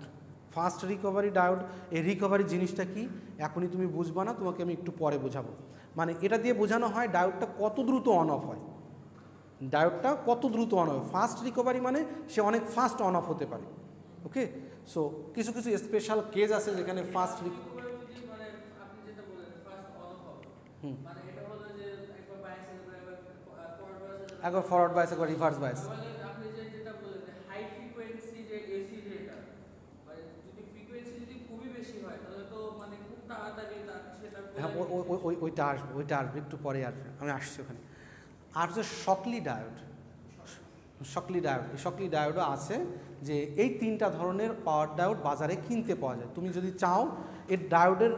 Fast recovery diode, এই রিকভারি জিনিসটা কি এখনই তুমি বুঝবা না, তোমাকে আমি একটু পরে বোঝাবো। মানে এটা দিয়ে বোঝানো হয় ডায়োডটা কত দ্রুত অন অফ হয়, ফাস্ট রিকভারি মানে সে অনেক ফাস্ট অন অফ হতে পারে। ওকে, সো কিছু কিছু স্পেশাল কেস আছে যেখানে ফাস্ট একবার ফরওয়ার্ড বাইস একবার রিভার্স বাইস। হ্যাঁ ওইটা আসবে একটু পরে আসবে, আমি আসছি ওখানে। আর হচ্ছে শকলি ডায়োডও আছে, যে এই তিনটা ধরনের পাওয়ার ডায়োড বাজারে কিনতে পাওয়া যায়। তুমি যদি চাও এর ডায়োডের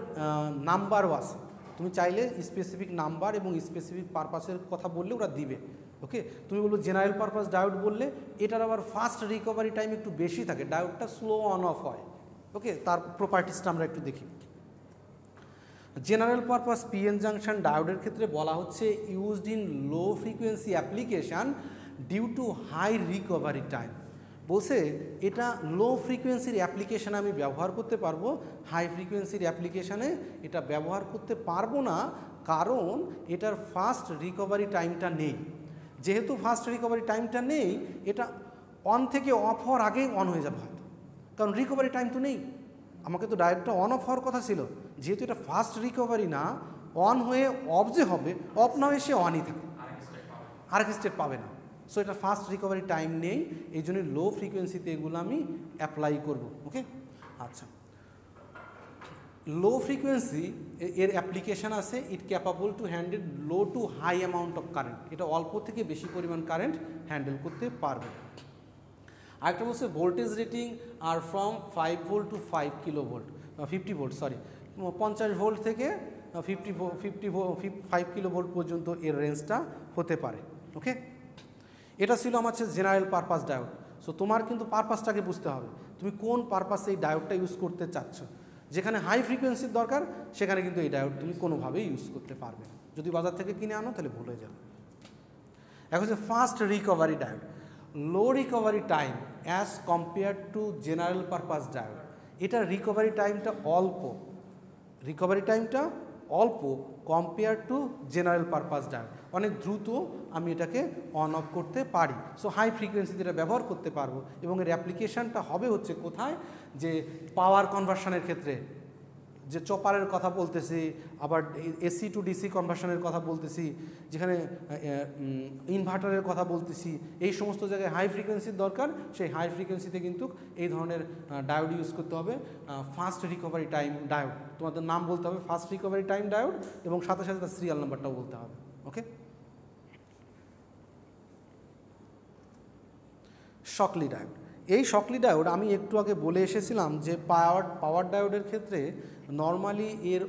নাম্বারও আছে, তুমি চাইলে স্পেসিফিক নাম্বার এবং স্পেসিফিক পারপাসের কথা বললে ওরা দিবে। ওকে, তুমি বলবো জেনারেল পারপাস ডায়োড বললে এটার আবার ফাস্ট রিকভারি টাইম একটু বেশি থাকে, ডায়োডটা স্লো অন অফ হয়। ওকে, তার প্রপার্টিসটা আমরা একটু দেখি। জেনারেল পারপাস পিএন জাংশন ডায়োডের ক্ষেত্রে বলা হচ্ছে used in low frequency application due to high recovery time. বলছে এটা লো ফ্রিকোয়েন্সির অ্যাপ্লিকেশানে আমি ব্যবহার করতে পারবো, হাই ফ্রিকোয়েন্সির অ্যাপ্লিকেশানে এটা ব্যবহার করতে পারবো না, কারণ এটার ফাস্ট রিকভারি টাইমটা নেই। যেহেতু ফাস্ট রিকভারি টাইমটা নেই, এটা অন থেকে অফ হওয়ার আগেই অন হয়ে যাবে হয়তো, কারণ রিকভারি টাইম তো নেই। আমাকে তো ডায়োডটা অন অফ হওয়ার কথা ছিল, যেহেতু এটা ফাস্ট রিকভারি না, অন হয়ে অফ যে হবে, অফ না হয়ে সে অনই থাকে, আরেক স্টেট পাবে না। সো এটা ফাস্ট রিকভারি টাইম নেই, এই জন্য লো ফ্রিকোয়েন্সিতে এগুলো আমি অ্যাপ্লাই করব। ওকে, আচ্ছা লো ফ্রিকোয়েন্সি এর অ্যাপ্লিকেশান আছে, it capable to handle low to high amount of current, এটা অল্প থেকে বেশি পরিমাণ কারেন্ট হ্যান্ডেল করতে পারবে। আরেকটা বলছে voltage rating are from 5 volt to 5 kilo volt 50 volt 50 volt থেকে 5 কিলো ভোল্ট পর্যন্ত এর রেঞ্জটা হতে পারে। ওকে, এটা ছিল আমার হচ্ছে জেনারেল পারপাস ডায়োড। সো তোমার কিন্তু পারপাসটাকে বুঝতে হবে, তুমি কোন পারপাসে এই ডায়োডটা ইউজ করতে চাচ্ছ। যেখানে হাই ফ্রিকোয়েন্সির দরকার সেখানে কিন্তু এই ডায়োড তুমি কোনোভাবেই ইউজ করতে পারবে না, যদি বাজার থেকে কিনে আনো তাহলে ভুল হয়ে যাবে। এখন হচ্ছে fast recovery diode, low recovery time as compare to general purpose diode. এটার রিকভারি টাইমটা অল্প compare to general purpose diode, অনেক দ্রুত আমি এটাকে অন অফ করতে পারি। সো হাই ফ্রিকোয়েন্সিতে এটা ব্যবহার করতে পারবো, এবং এর অ্যাপ্লিকেশানটা হবে হচ্ছে কোথায়, যে পাওয়ার কনভার্সনের ক্ষেত্রে, যে চপারের কথা বলতেছি, আবার এসি টু ডিসি কনভার্সনের কথা বলতেছি, যেখানে ইনভার্টারের কথা বলতেছি, এই সমস্ত জায়গায় হাই ফ্রিকোয়েন্সির দরকার, সেই হাই ফ্রিকোয়েন্সিতে কিন্তু এই ধরনের ডায়োড ইউজ করতে হবে। ফাস্ট রিকভারি টাইম ডায়োড, তোমাদের নাম বলতে হবে ফাস্ট রিকভারি টাইম ডায়োড, এবং সাথে সাথে তার সিরিয়াল নাম্বারটাও বলতে হবে। ওকে, শকলি ডায়োড, এই শকলি ডায়োড আমি একটু আগে বলে এসেছিলাম যে পাওয়ার ডায়োডের ক্ষেত্রে নর্মালি এর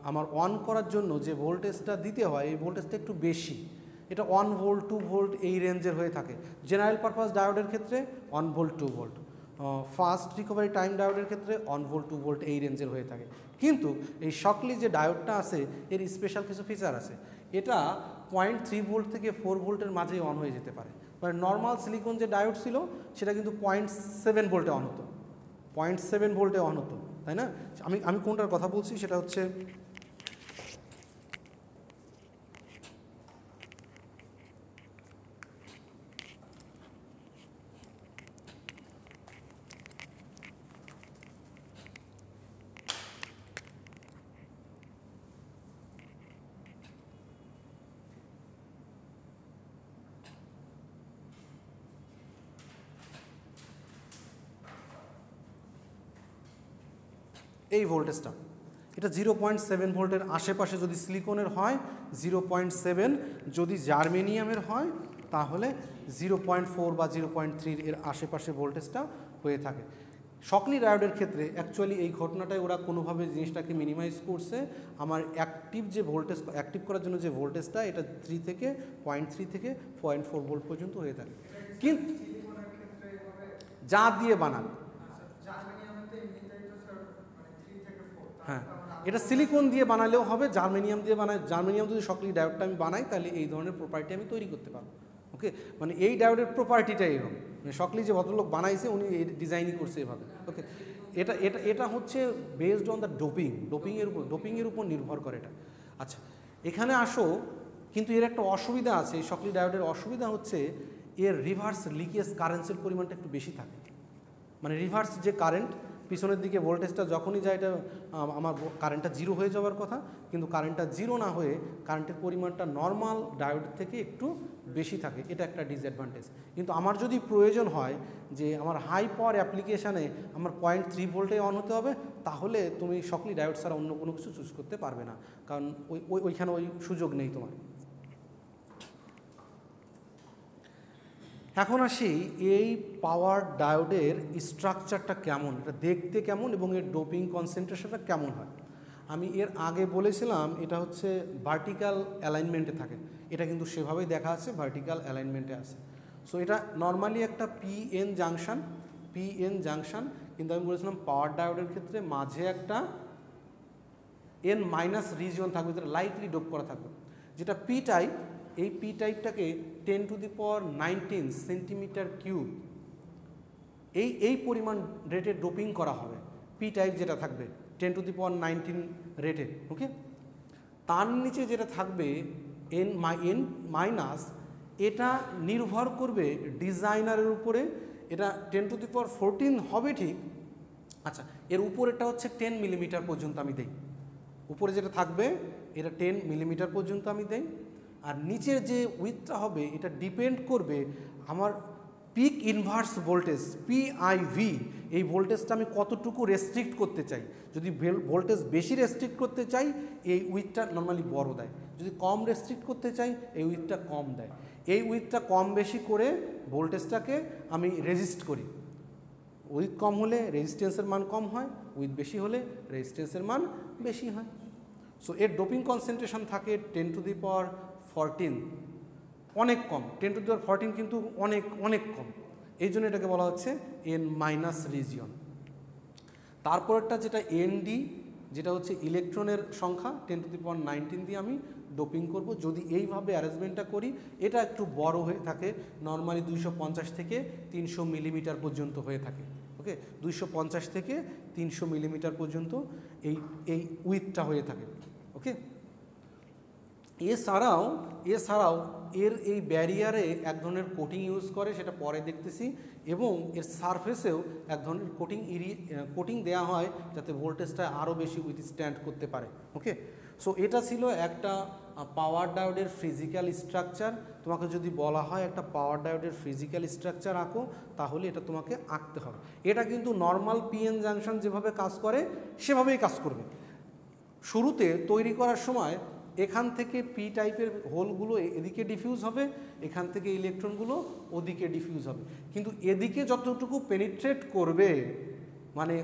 আমার অন করার জন্য যে ভোল্টেজটা দিতে হয় এই ভোল্টেজটা একটু বেশি, এটা 1 ভোল্ট 2 ভোল্ট এই রেঞ্জের হয়ে থাকে। জেনারেল পারপাস ডায়োডের ক্ষেত্রে 1 volt 2 volt, fast recovery time ডায়োডের ক্ষেত্রে 1 ভোল্ট 2 ভোল্ট এই রেঞ্জের হয়ে থাকে। কিন্তু এই শকলি যে ডায়োডটা আছে এর স্পেশাল কিছু ফিচার আছে, এটা 0.3 ভোল্ট থেকে 4 ভোল্টের মাঝেই অন হয়ে যেতে পারে। মানে নর্মাল সিলিকন যে ডায়োড ছিল সেটা কিন্তু 0.7 ভোল্টে অন হতো, 0.7 ভোল্টে অন হতো, তাই না? আমি কোনটার কথা বলছি সেটা হচ্ছে এই ভোল্টেজটা, এটা 0.7 ভোল্টের আশেপাশে যদি সিলিকনের হয় 0.7, যদি জার্মেনিয়ামের হয় তাহলে 0.4 বা 0.3 এর আশেপাশে ভোল্টেজটা হয়ে থাকে। শকলি ডায়োডের ক্ষেত্রে অ্যাকচুয়ালি এই ঘটনাটাই ওরা কোনোভাবে জিনিসটাকে মিনিমাইজ করছে। আমার অ্যাক্টিভ যে ভোল্টেজ, অ্যাক্টিভ করার জন্য যে ভোল্টেজটা এটা 3 থেকে 0.3 থেকে 0.4 ভোল্ট পর্যন্ত হয়ে থাকে। কিন্তু যা দিয়ে বানান, হ্যাঁ এটা সিলিকন দিয়ে বানালেও হবে, জার্মেনিয়াম দিয়ে জার্মেনিয়াম যদি শকলি ডায়োডটা আমি বানাই তাহলে এই ধরনের প্রপার্টি আমি তৈরি করতে পারবো। ওকে, মানে এই ডায়োডের প্রপার্টিটা এরকম, মানে শকলি যে ভদ্রলোক বানাইছে উনি ডিজাইনই করছে এভাবে। ওকে, এটা এটা এটা হচ্ছে বেসড অন দ্য ডোপিংয়ের উপর নির্ভর করে এটা। আচ্ছা, এখানে আসো, কিন্তু এর একটা অসুবিধা আছে। এই শকলি ডায়োডের অসুবিধা হচ্ছে এর রিভার্স লিকেজ কারেন্সের পরিমাণটা একটু বেশি থাকে। মানে রিভার্স যে কারেন্ট পিছনের দিকে ভোল্টেজটা যখনই যায় এটা আমার কারেন্টটা 0 হয়ে যাওয়ার কথা, কিন্তু কারেন্টটা 0 না হয়ে কারেন্টের পরিমাণটা নর্মাল ডায়োড থেকে একটু বেশি থাকে, এটা একটা ডিসঅ্যাডভান্টেজ। কিন্তু আমার যদি প্রয়োজন হয় যে আমার হাই পাওয়ার অ্যাপ্লিকেশানে আমার 0.3 ভোল্টে অন হতে হবে, তাহলে তুমি শকলি ডায়োড ছাড়া অন্য কোনো কিছু চুজ করতে পারবে না, কারণ ওইখানে ওই সুযোগ নেই তোমার। এখন আসি এই পাওয়ার ডায়োডের স্ট্রাকচারটা কেমন, এটা দেখতে কেমন এবং এর ডোপিং কনসেন্ট্রেশনটা কেমন হয়। আমি এর আগে বলেছিলাম এটা হচ্ছে ভার্টিক্যাল অ্যালাইনমেন্টে থাকে, এটা কিন্তু সেভাবেই দেখা আছে, ভার্টিক্যাল অ্যালাইনমেন্টে আছে। সো এটা নর্মালি একটা পিএন জাংশন, কিন্তু আমি বলেছিলাম পাওয়ার ডায়োডের ক্ষেত্রে মাঝে একটা এন মাইনাস রিজিয়ন থাকবে, যেটা লাইটলি ডোপ করা থাকবে, যেটা পি টাইপ। এই পি টাইপটাকে 10⁻19 সেন্টিমিটার কিউব এই পরিমাণ রেটে ডোপিং করা হবে। পি টাইপ যেটা থাকবে 10⁻19 রেটে। ওকে, তার নিচে যেটা থাকবে এন মাইনাস, এটা নির্ভর করবে ডিজাইনারের উপরে। এটা 10⁻14 হবে ঠিক। আচ্ছা, এর উপরেটা হচ্ছে 10 মিলিমিটার পর্যন্ত আমি দেই, উপরে যেটা থাকবে এটা 10 মিলিমিটার পর্যন্ত আমি দেই। আর নিচের যে উইথটা হবে এটা ডিপেন্ড করবে আমার পিক ইনভার্স ভোল্টেজ পিআইভি, এই ভোল্টেজটা আমি কতটুকু রেস্ট্রিক্ট করতে চাই। যদি ভোল্টেজ বেশি রেস্ট্রিক্ট করতে চাই এই উইথটা নর্মালি বড় দেয়, যদি কম রেস্ট্রিক্ট করতে চাই এই উইথটা কম দেয়। এই উইথটা কম বেশি করে ভোল্টেজটাকে আমি রেজিস্ট করি। উইথ কম হলে রেজিস্ট্যান্সের মান কম হয়, উইথ বেশি হলে রেজিস্ট্যান্সের মান বেশি হয়। সো এর ডোপিং কনসেন্ট্রেশন থাকে 10⁻14, অনেক কম। 10⁻14 কিন্তু অনেক অনেক কম, এই জন্য এটাকে বলা হচ্ছে এন মাইনাস রিজিয়ন। তারপরটা যেটা এনডি, যেটা হচ্ছে ইলেকট্রনের সংখ্যা, 10⁻19 দিয়ে আমি ডোপিং করব। যদি এইভাবে অ্যারেঞ্জমেন্টটা করি এটা একটু বড় হয়ে থাকে, নর্মালি 250 থেকে 300 মিলিমিটার পর্যন্ত হয়ে থাকে। ওকে, 250 থেকে 300 মিলিমিটার পর্যন্ত এই উইথটা হয়ে থাকে। ওকে, এছাড়াও এর এই ব্যারিয়ারে এক ধরনের কোটিং ইউজ করে, সেটা পরে দেখতেছি, এবং এর সারফেসেও এক ধরনের কোটিং দেওয়া হয় যাতে ভোল্টেজটা আরও বেশি উইথস্ট্যান্ড করতে পারে। ওকে, সো এটা ছিল একটা পাওয়ার ডায়োডের ফিজিক্যাল স্ট্রাকচার। তোমাকে যদি বলা হয় একটা পাওয়ার ডায়োডের ফিজিক্যাল স্ট্রাকচার আঁকো, তাহলে এটা তোমাকে আঁকতে হবে। এটা কিন্তু নর্মাল পিএন জাংশন যেভাবে কাজ করে সেভাবেই কাজ করবে। শুরুতে তৈরি করার সময় এখান থেকে পি টাইপের হোলগুলো এদিকে ডিফিউজ হবে, এখান থেকে ইলেকট্রনগুলো ওদিকে ডিফিউজ হবে, কিন্তু এদিকে যতটুকু পেনিট্রেট করবে মানে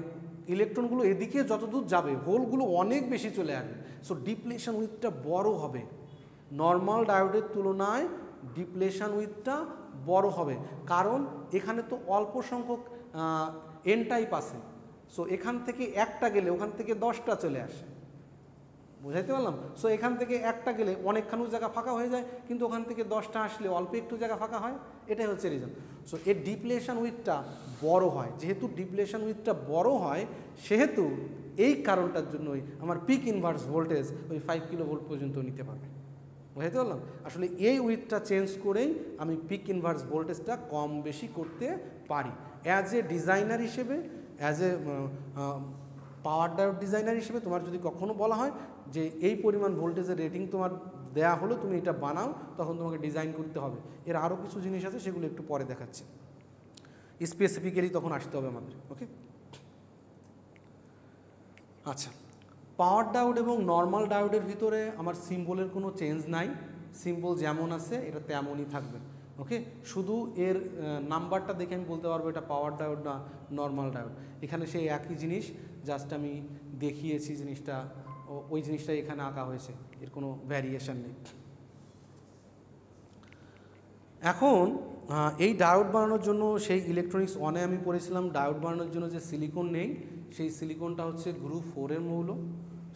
ইলেকট্রনগুলো এদিকে যতদূর যাবে হোলগুলো অনেক বেশি চলে আসবে, সো ডিপ্লেশন উইথটা বড় হবে। নর্মাল ডায়োডের তুলনায় ডিপ্লেশন উইথটা বড় হবে, কারণ এখানে তো অল্প সংখ্যক এন টাইপ আছে, সো এখান থেকে একটা গেলে ওখান থেকে 10টা চলে আসে, বুঝাইতে পারলাম? সো এখান থেকে একটা গেলে অনেকখানি জায়গা ফাঁকা হয়ে যায়, কিন্তু ওখান থেকে 10টা আসলে অল্প একটু জায়গা ফাঁকা হয়, এটাই হচ্ছে রিজন। সো এর ডিপ্লেশন উইথটা বড় হয়, যেহেতু ডিপ্লেশন উইথটা বড় হয় সেহেতু এই কারণটার জন্যই আমার পিক ইনভার্স ভোল্টেজ ওই 5 কিলোভোল্ট পর্যন্ত নিতে পারবে, বুঝাইতে পারলাম? আসলে এই উইথটা চেঞ্জ করেই আমি পিক ইনভার্স ভোল্টেজটা কম বেশি করতে পারি। অ্যাজ এ ডিজাইনার হিসেবে, as a power diode designer হিসেবে তোমার যদি কখনো বলা হয় যে এই পরিমাণ ভোল্টেজের রেটিং তোমার দেয়া হলো, তুমি এটা বানাও, তখন তোমাকে ডিজাইন করতে হবে। এর আরও কিছু জিনিস আছে, সেগুলো একটু পরে দেখাচ্ছি, স্পেসিফিক্যালি তখন আসতে হবে আমাদের। ওকে, আচ্ছা, পাওয়ার ডায়োড এবং নর্মাল ডায়োডের ভিতরে আমার সিম্বলের কোনো চেঞ্জ নাই, সিম্বল যেমন আছে এটা তেমনই থাকবে। ওকে, শুধু এর নাম্বারটা দেখে আমি বলতে পারবো এটা পাওয়ার ডায়োড না নর্মাল ডায়োড। এখানে সেই একই জিনিস, জাস্ট আমি দেখিয়েছি জিনিসটা, ওই জিনিসটাই এখানে আঁকা হয়েছে, এর কোনো ভ্যারিয়েশন নেই। এখন এই ডায়োড বানানোর জন্য সেই ইলেকট্রনিক্স 1-এ আমি পড়েছিলাম, ডায়োড বানানোর জন্য যে সিলিকন নেই, সেই সিলিকনটা হচ্ছে গ্রুপ 4-এর মৌল।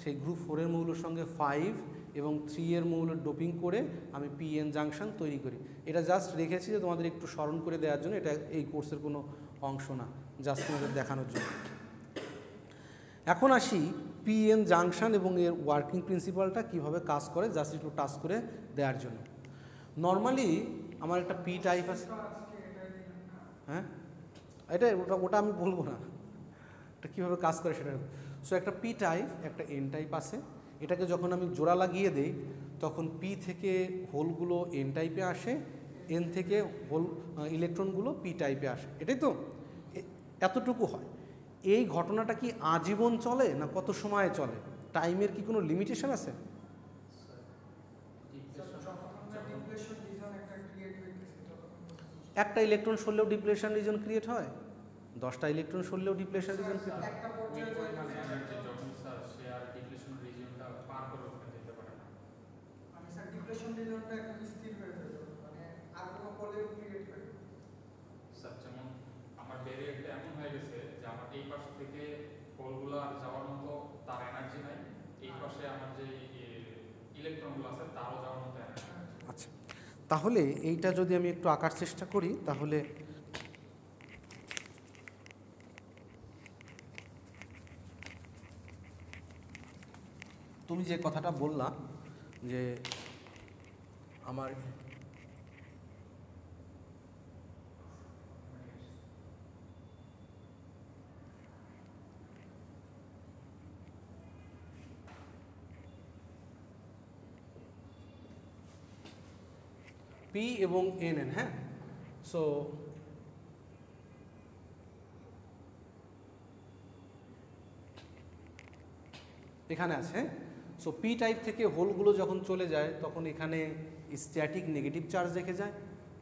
সেই গ্রুপ 4-এর মৌলের সঙ্গে 5 এবং 3-এর মৌলের ডোপিং করে আমি পিএন জাংশন তৈরি করি। এটা জাস্ট রেখেছি যে তোমাদের একটু স্মরণ করে দেওয়ার জন্য, এটা এই কোর্সের কোনো অংশ না, জাস্ট তোমাদের দেখানোর জন্য। এখন আসি পিএন জাংশন এবং এর ওয়ার্কিং প্রিন্সিপালটা কীভাবে কাজ করে, জাস্ট একটু টাচ করে দেওয়ার জন্য। নর্মালি আমার একটা পি টাইপ আছে, হ্যাঁ এটা ওটা আমি বলবো না, এটা কীভাবে কাজ করে সেটা। সো একটা পি টাইপ একটা এন টাইপ আছে, এটাকে যখন আমি জোড়া লাগিয়ে দেই তখন পি থেকে হোলগুলো এন টাইপে আসে, এন থেকে হোল ইলেকট্রনগুলো পি টাইপে আসে, এটাই তো, এতটুকু হয়। এই ঘটনাটা কি আজীবন চলে না কত সময় চলে? টাইমের কি কোনো লিমিটেশন আছে? একটা ইলেকট্রন সরলেও ডিপ্লেশন রিজন ক্রিয়েট হয়, 10টা ইলেকট্রন সরলেও ডিপ্লেশন রিজন ক্রিয়েট হয়। আচ্ছা, তাহলে এইটা যদি আমি একটু আঁকার চেষ্টা করি, তাহলে তুমি যে কথাটা বললা যে আমার পি এবং এন এন, হ্যাঁ, সো এখানে আছে, সো পি টাইপ থেকে হোলগুলো যখন চলে যায় তখন এখানে স্ট্যাটিক নেগেটিভ চার্জ রেখে যায়,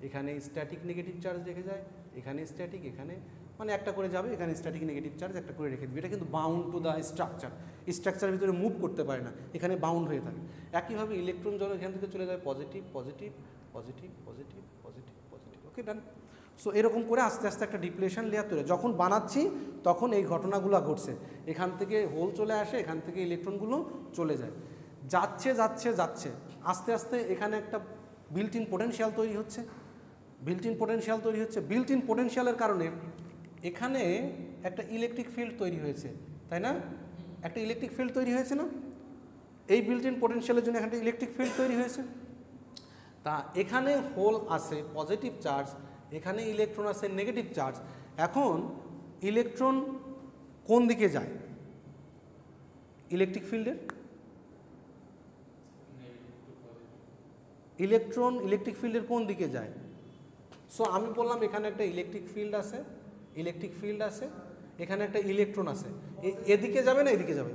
এখানে স্ট্যাটিক নেগেটিভ চার্জ রেখে যায়, এখানে স্ট্যাটিক, এখানে মানে একটা করে যাবে, এখানে স্ট্যাটিক নেগেটিভ চার্জ একটা করে রেখে দেবে। এটা কিন্তু বাউন্ড টু দ্য স্ট্রাকচার, স্ট্রাকচারের ভিতরে মুভ করতে পারে না, এখানে বাউন্ড হয়ে থাকে। একইভাবে ইলেকট্রন যখন এখান থেকে চলে যায় positive positive positive positive positive positive, okay done. So এরকম করে আস্তে আস্তে একটা ডিপ্লেশন লেয়ার তৈরি। যখন বানাচ্ছি তখন এই ঘটনাগুলো ঘটছে, এখান থেকে হোল চলে আসে, এখান থেকে ইলেকট্রনগুলো চলে যায়, যাচ্ছে যাচ্ছে যাচ্ছে, আস্তে আস্তে এখানে একটা বিল্ট ইন পোটেনশিয়াল তৈরি হচ্ছে, বিল্ট ইন পোটেনশিয়াল তৈরি হচ্ছে। বিল্ট ইন পোটেনশিয়ালের কারণে এখানে একটা ইলেকট্রিক ফিল্ড তৈরি হয়েছে, তাই না? একটা ইলেকট্রিক ফিল্ড তৈরি হয়েছে না? এই বিল্ট ইন পোটেনশিয়ালের জন্য এখানে ইলেকট্রিক ফিল্ড তৈরি হয়েছে। তা এখানে হোল আছে পজিটিভ চার্জ, এখানে ইলেকট্রন আছে নেগেটিভ চার্জ। এখন ইলেকট্রন কোন দিকে যায় ইলেকট্রিক ফিল্ডের? ইলেকট্রন ইলেকট্রিক ফিল্ডের কোন দিকে যায়? সো আমি বললাম এখানে একটা ইলেকট্রিক ফিল্ড আছে, ইলেকট্রিক ফিল্ড আছে, এখানে একটা ইলেকট্রন আছে, এদিকে যাবে না এদিকে যাবে?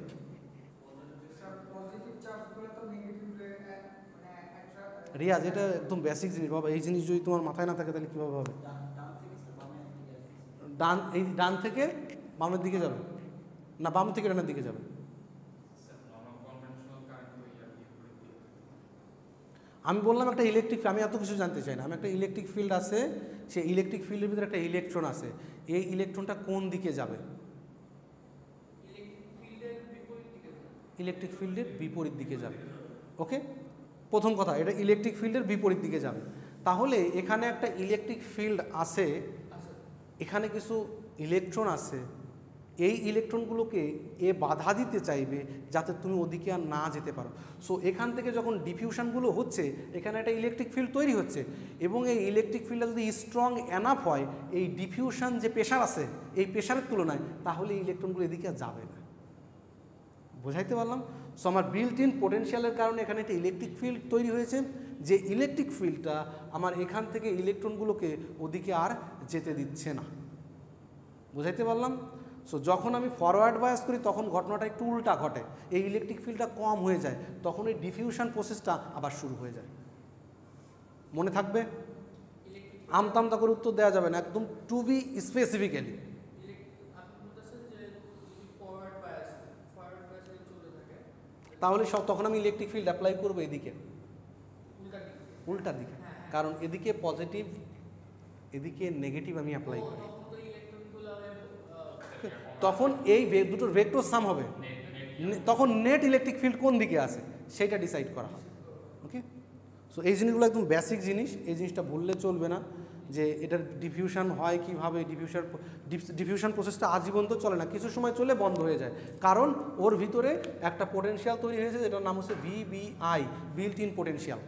রিয়াজ এটা একদম বেসিক জিনিস বাবা, এই জিনিস যদি তোমার মাথায় না থাকে তাহলে কীভাবে হবে? ডান থেকে বামের দিকে যাবে না, বাম থেকে ডানের দিকে যাবে? আমি বললাম একটা ইলেকট্রিক, আমি এত কিছু জানতে চাই না, আমি একটা ইলেকট্রিক ফিল্ড আছে, সেই ইলেকট্রিক ফিল্ডের ভিতরে একটা ইলেকট্রন আছে, এই ইলেকট্রনটা কোন দিকে যাবে? ইলেকট্রিক ফিল্ডের বিপরীত দিকে যাবে। ওকে, প্রথম কথা এটা ইলেকট্রিক ফিল্ডের বিপরীত দিকে যাবে। তাহলে এখানে একটা ইলেকট্রিক ফিল্ড আছে, এখানে কিছু ইলেকট্রন আছে, এই ইলেকট্রনগুলোকে এ বাধা দিতে চাইবে যাতে তুমি ওদিকে আর না যেতে পারো। সো এখান থেকে যখন ডিফিউশনগুলো হচ্ছে, এখানে একটা ইলেকট্রিক ফিল্ড তৈরি হচ্ছে, এবং এই ইলেকট্রিক ফিল্ডটা যদি স্ট্রং এনাফ হয়, এই ডিফিউশন যে প্রেশার আছে এই প্রেশারের তুলনায়, তাহলে এই ইলেকট্রনগুলো এদিকে আর যাবে না। বোঝাইতে পারলাম? সো আমার বিল্ট ইন পোটেনশিয়ালের কারণে এখানে একটা ইলেকট্রিক ফিল্ড তৈরি হয়েছে, যে ইলেকট্রিক ফিল্ডটা আমার এখান থেকে ইলেকট্রনগুলোকে ওদিকে আর যেতে দিচ্ছে না। বোঝাইতে পারলাম? সো যখন আমি ফরওয়ার্ড বায়াস করি তখন ঘটনাটা একটু উল্টা ঘটে, এই ইলেকট্রিক ফিল্ডটা কম হয়ে যায়, তখন এই ডিফিউশন প্রসেসটা আবার শুরু হয়ে যায়। মনে থাকবে? আমতামতা করে উত্তর দেওয়া যাবে না, একদম টু বি স্পেসিফিক্যালি। তাহলে তখন আমি ইলেকট্রিক ফিল্ড অ্যাপ্লাই করবো এদিকে, উল্টার দিকে, কারণ এদিকে পজিটিভ, এদিকে নেগেটিভ আমি অ্যাপ্লাই করি, তখন এই দুটোর ভেক্টর সাম হবে, তখন নেট ইলেকট্রিক ফিল্ড কোন দিকে আছে সেটা ডিসাইড করা হবে। ওকে, সো এই জিনিসগুলো একদম বেসিক জিনিস, এই জিনিসটা ভুললে চলবে না, যে এটার ডিফিউশন হয় কীভাবে, ডিফিউশন প্রসেসটা আজীবন তো চলে না, কিছু সময় চলে বন্ধ হয়ে যায়, কারণ ওর ভিতরে একটা পোটেনশিয়াল তৈরি হয়েছে যেটার নাম হচ্ছে VBI, বিল্ট ইন পোটেনশিয়াল,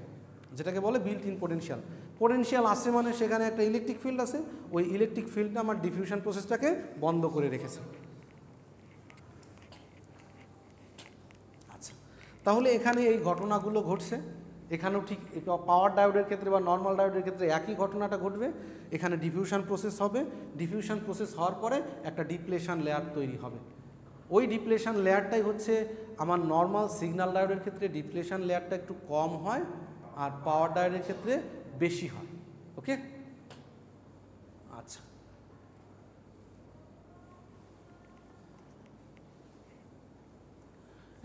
যেটাকে বলে বিল্ট ইন পোটেনশিয়াল। পোটেনশিয়াল আসছে মানে সেখানে একটা ইলেকট্রিক ফিল্ড আছে, ওই ইলেকট্রিক ফিল্ডটা আমার ডিফিউশন প্রসেসটাকে বন্ধ করে রেখেছে। আচ্ছা, তাহলে এখানে এই ঘটনাগুলো ঘটছে, এখানেও ঠিক পাওয়ার ডায়োডের ক্ষেত্রে বা নর্মাল ডায়োডের ক্ষেত্রে একই ঘটনাটা ঘটবে। এখানে ডিফিউশন প্রসেস হবে, ডিফিউশন প্রসেস হওয়ার পরে একটা ডিপ্লেশন লেয়ার তৈরি হবে, ওই ডিপ্লেশন লেয়ারটাই হচ্ছে আমার নর্মাল সিগন্যাল ডায়োডের ক্ষেত্রে ডিপ্লেশন লেয়ারটা একটু কম হয়, আর পাওয়ার ডায়োডের ক্ষেত্রে বেশি হয়। ওকে, আচ্ছা,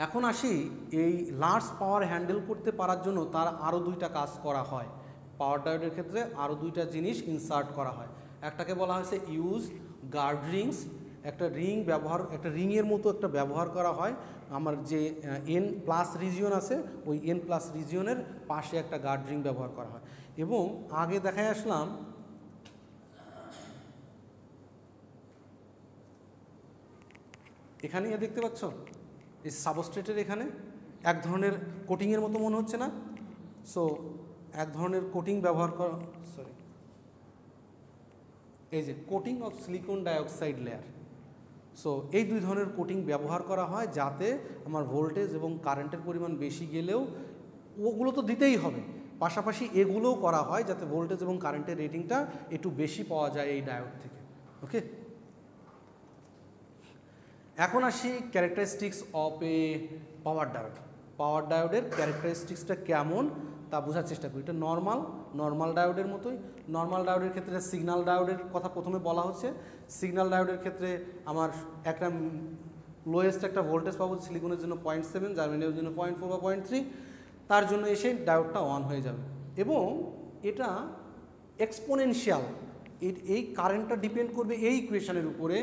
এখন আসি এই লার্জ পাওয়ার হ্যান্ডেল করতে পারার জন্য তার আরও দুইটা কাজ করা হয়। পাওয়ার ডায়োডের ক্ষেত্রে আরও দুইটা জিনিস ইনসার্ট করা হয়, একটাকে বলা হয়েছে ইউজ গার্ড রিংস, একটা রিং ব্যবহার, একটা রিংয়ের মতো একটা ব্যবহার করা হয়, আমার যে N+ রিজিয়ন আছে ওই N+ রিজিয়নের পাশে একটা গার্ড রিং ব্যবহার করা হয়। এবং আগে দেখায় আসলাম এখানে দেখতে পাচ্ছ এই সাবস্ট্রেটের এখানে এক ধরনের কোটিংয়ের মতো মনে হচ্ছে না? সো এক ধরনের কোটিং ব্যবহার করা, সরি, এই যে coating of silicon dioxide layer. So এই দুই ধরনের কোটিং ব্যবহার করা হয় যাতে আমার ভোল্টেজ এবং কারেন্টের পরিমাণ বেশি গেলেও ওগুলো তো দিতেই হবে, পাশাপাশি এগুলোও করা হয় যাতে ভোল্টেজ এবং কারেন্টের রেটিংটা একটু বেশি পাওয়া যায় এই ডায়োড থেকে। ওকে, এখন আসি characteristics of a power diode. Power ডায়োডের ক্যারেক্টারিস্টিক্সটা কেমন তা বোঝার চেষ্টা করি। এটা নর্মাল ডায়োডের মতোই। নর্মাল ডায়োডের ক্ষেত্রে সিগন্যাল ডায়োডের কথা প্রথমে বলা হচ্ছে। সিগন্যাল ডায়োডের ক্ষেত্রে আমার একটা লোয়েস্ট একটা ভোল্টেজ পাবো সিলিকনের জন্য 0.7, জার্মেনিয়ামের জন্য 0.4 বা 0.3, তার জন্য এসে ডায়োডটা অন হয়ে যাবে। এবং এটা এক্সপোনেনশিয়াল, এই কারেন্টটা ডিপেন্ড করবে এই ইকুয়েশনের উপরে,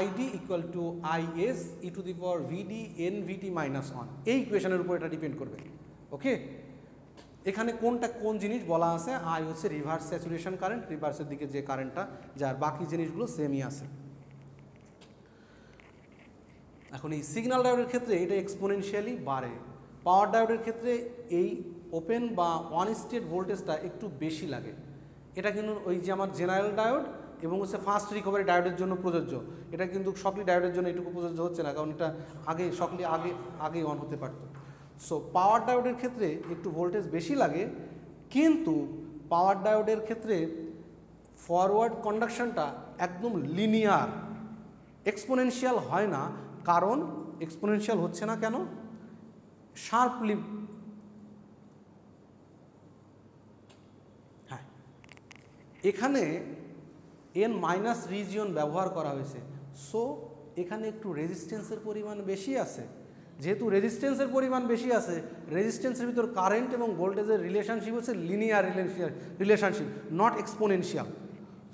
ID = IS e⁻VD NVT - 1, এই ইকুয়েশনের উপর এটা ডিপেন্ড করবে। ওকে, এখানে কোন জিনিস বলা আছে, I হচ্ছে রিভার্স স্যাচুরেশন কারেন্ট, রিভার্সের দিকে যে কারেন্টটা, যার বাকি জিনিসগুলো সেমই আছে। এখন এই সিগন্যাল ডায়োডের ক্ষেত্রে এটা এক্সপোনেনশিয়ালি বাড়ে, পাওয়ার ডায়োডের ক্ষেত্রে এই ওপেন বা ওয়ান স্টেট ভোল্টেজটা একটু বেশি লাগে। এটা কিন্তু ওই যে আমার জেনারেল ডায়োড এবং হচ্ছে ফাস্ট রিকভারি ডায়োডের জন্য প্রযোজ্য, এটা কিন্তু সকলি ডায়োডের জন্য এটুকু প্রযোজ্য হচ্ছে না, কারণ এটা সকলি আগে অন হতে পারত। সো পাওয়ার ডায়োডের ক্ষেত্রে একটু ভোল্টেজ বেশি লাগে, কিন্তু পাওয়ার ডায়োডের ক্ষেত্রে ফরওয়ার্ড কন্ডাকশনটা একদম লিনিয়ার, এক্সপোনেনশিয়াল হয় না। কারণ এক্সপোনেনশিয়াল হচ্ছে না কেন, শার্পলি এখানে এন মাইনাস রিজিয়ন ব্যবহার করা হয়েছে, সো এখানে একটু রেজিস্ট্যান্সের পরিমাণ বেশি আছে। যেহেতু রেজিস্ট্যান্সের পরিমাণ বেশি আছে, রেজিস্ট্যান্সের ভিতর কারেন্ট এবং ভোল্টেজের রিলেশনশিপ হচ্ছে linear relationship, not exponential.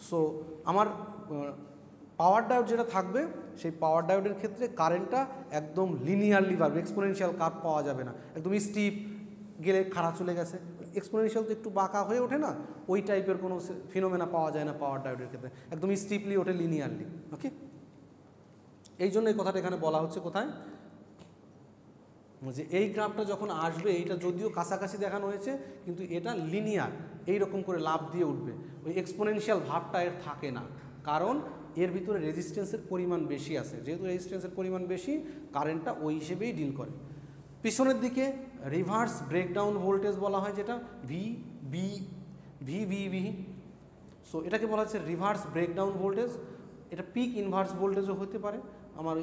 So আমার পাওয়ার ডায়োড যেটা থাকবে, সেই পাওয়ার ডায়োডের ক্ষেত্রে কারেন্টটা একদম লিনিয়ারলি বাড়বে, এক্সপোনেনশিয়াল কার্ভ পাওয়া যাবে না, একদম স্টিপ গেলে খাড়া চলে গেছে। এক্সপোনেনশিয়াল তো একটু বাঁকা হয়ে ওঠে না, ওই টাইপের কোনো ফিনোমেনা পাওয়া যায় না পাওয়ার ডায়োডের ক্ষেত্রে, একদম স্টিপলি ওঠে লিনিয়ারলি। ওকে, এই জন্য এই কথাটা এখানে বলা হচ্ছে কোথায়, যে এই গ্রাফটা যখন আসবে, এইটা যদিও কাছাকাছি দেখানো হয়েছে কিন্তু এটা লিনিয়ার, এইরকম করে লাফ দিয়ে উঠবে, ওই এক্সপোনেনশিয়াল ভাবটা এর থাকে না, কারণ এর ভিতরে রেজিস্ট্যান্সের পরিমাণ বেশি আছে। যেহেতু রেজিস্ট্যান্সের পরিমাণ বেশি, কারেন্টটা ওই হিসেবেই ডিল করে। পিছনের দিকে রিভার্স ব্রেকডাউন ভোল্টেজ বলা হয়, যেটা ভি। সো এটাকে বলা হচ্ছে রিভার্স ব্রেকডাউন ভোল্টেজ। এটা পিক ইনভার্স ভোল্টেজও হতে পারে আমার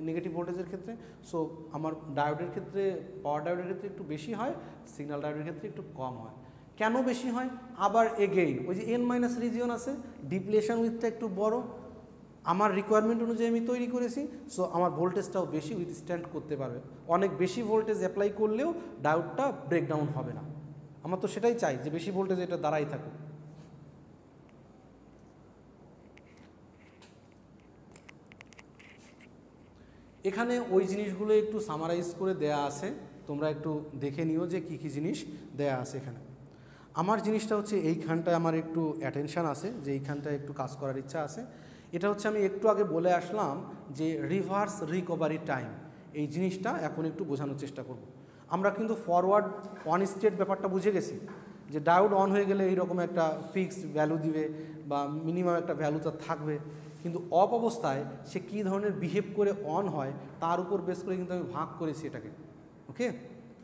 নেগেটিভ ভোল্টেজের ক্ষেত্রে। সো আমার ডায়োডের ক্ষেত্রে, পাওয়ার ডায়োডের ক্ষেত্রে একটু বেশি হয়, সিগন্যাল ডায়োডের ক্ষেত্রে একটু কম হয়। কেন বেশি হয়? আবার এগেইন ওই যে এন মাইনাস রিজিয়ন আছে, ডিপ্লেশন উইথটা একটু বড়, আমার রিকোয়ারমেন্ট অনুযায়ী আমি তৈরি করেছি, সো আমার ভোল্টেজটাও বেশি উইথস্ট্যান্ড করতে পারবে। অনেক বেশি ভোল্টেজ অ্যাপ্লাই করলেও ডায়োডটা ব্রেকডাউন হবে না। আমার তো সেটাই চাই, যে বেশি ভোল্টেজ এটা দাঁড়াই থাকুক। এখানে ওই জিনিসগুলো একটু সামারাইজ করে দেয়া আছে, তোমরা একটু দেখে নিও যে কী কী জিনিস দেয়া আছে এখানে। আমার জিনিসটা হচ্ছে এইখানটায় আমার একটু অ্যাটেনশান আছে, যে এইখানটায় একটু কাজ করার ইচ্ছা আছে। এটা হচ্ছে আমি একটু আগে বলে আসলাম যে রিভার্স রিকভারি টাইম, এই জিনিসটা এখন একটু বোঝানোর চেষ্টা করব। আমরা কিন্তু ফরওয়ার্ড অন স্টেট ব্যাপারটা বুঝে গেছি, যে ডায়োড অন হয়ে গেলে এইরকম একটা ফিক্সড ভ্যালু দিবে বা মিনিমাম একটা ভ্যালু তার থাকবে, কিন্তু অফ অবস্থায় সে কী ধরনের বিহেভ করে অন হয় তার উপর বেস করে কিন্তু আমি ভাগ করেছি এটাকে। ওকে,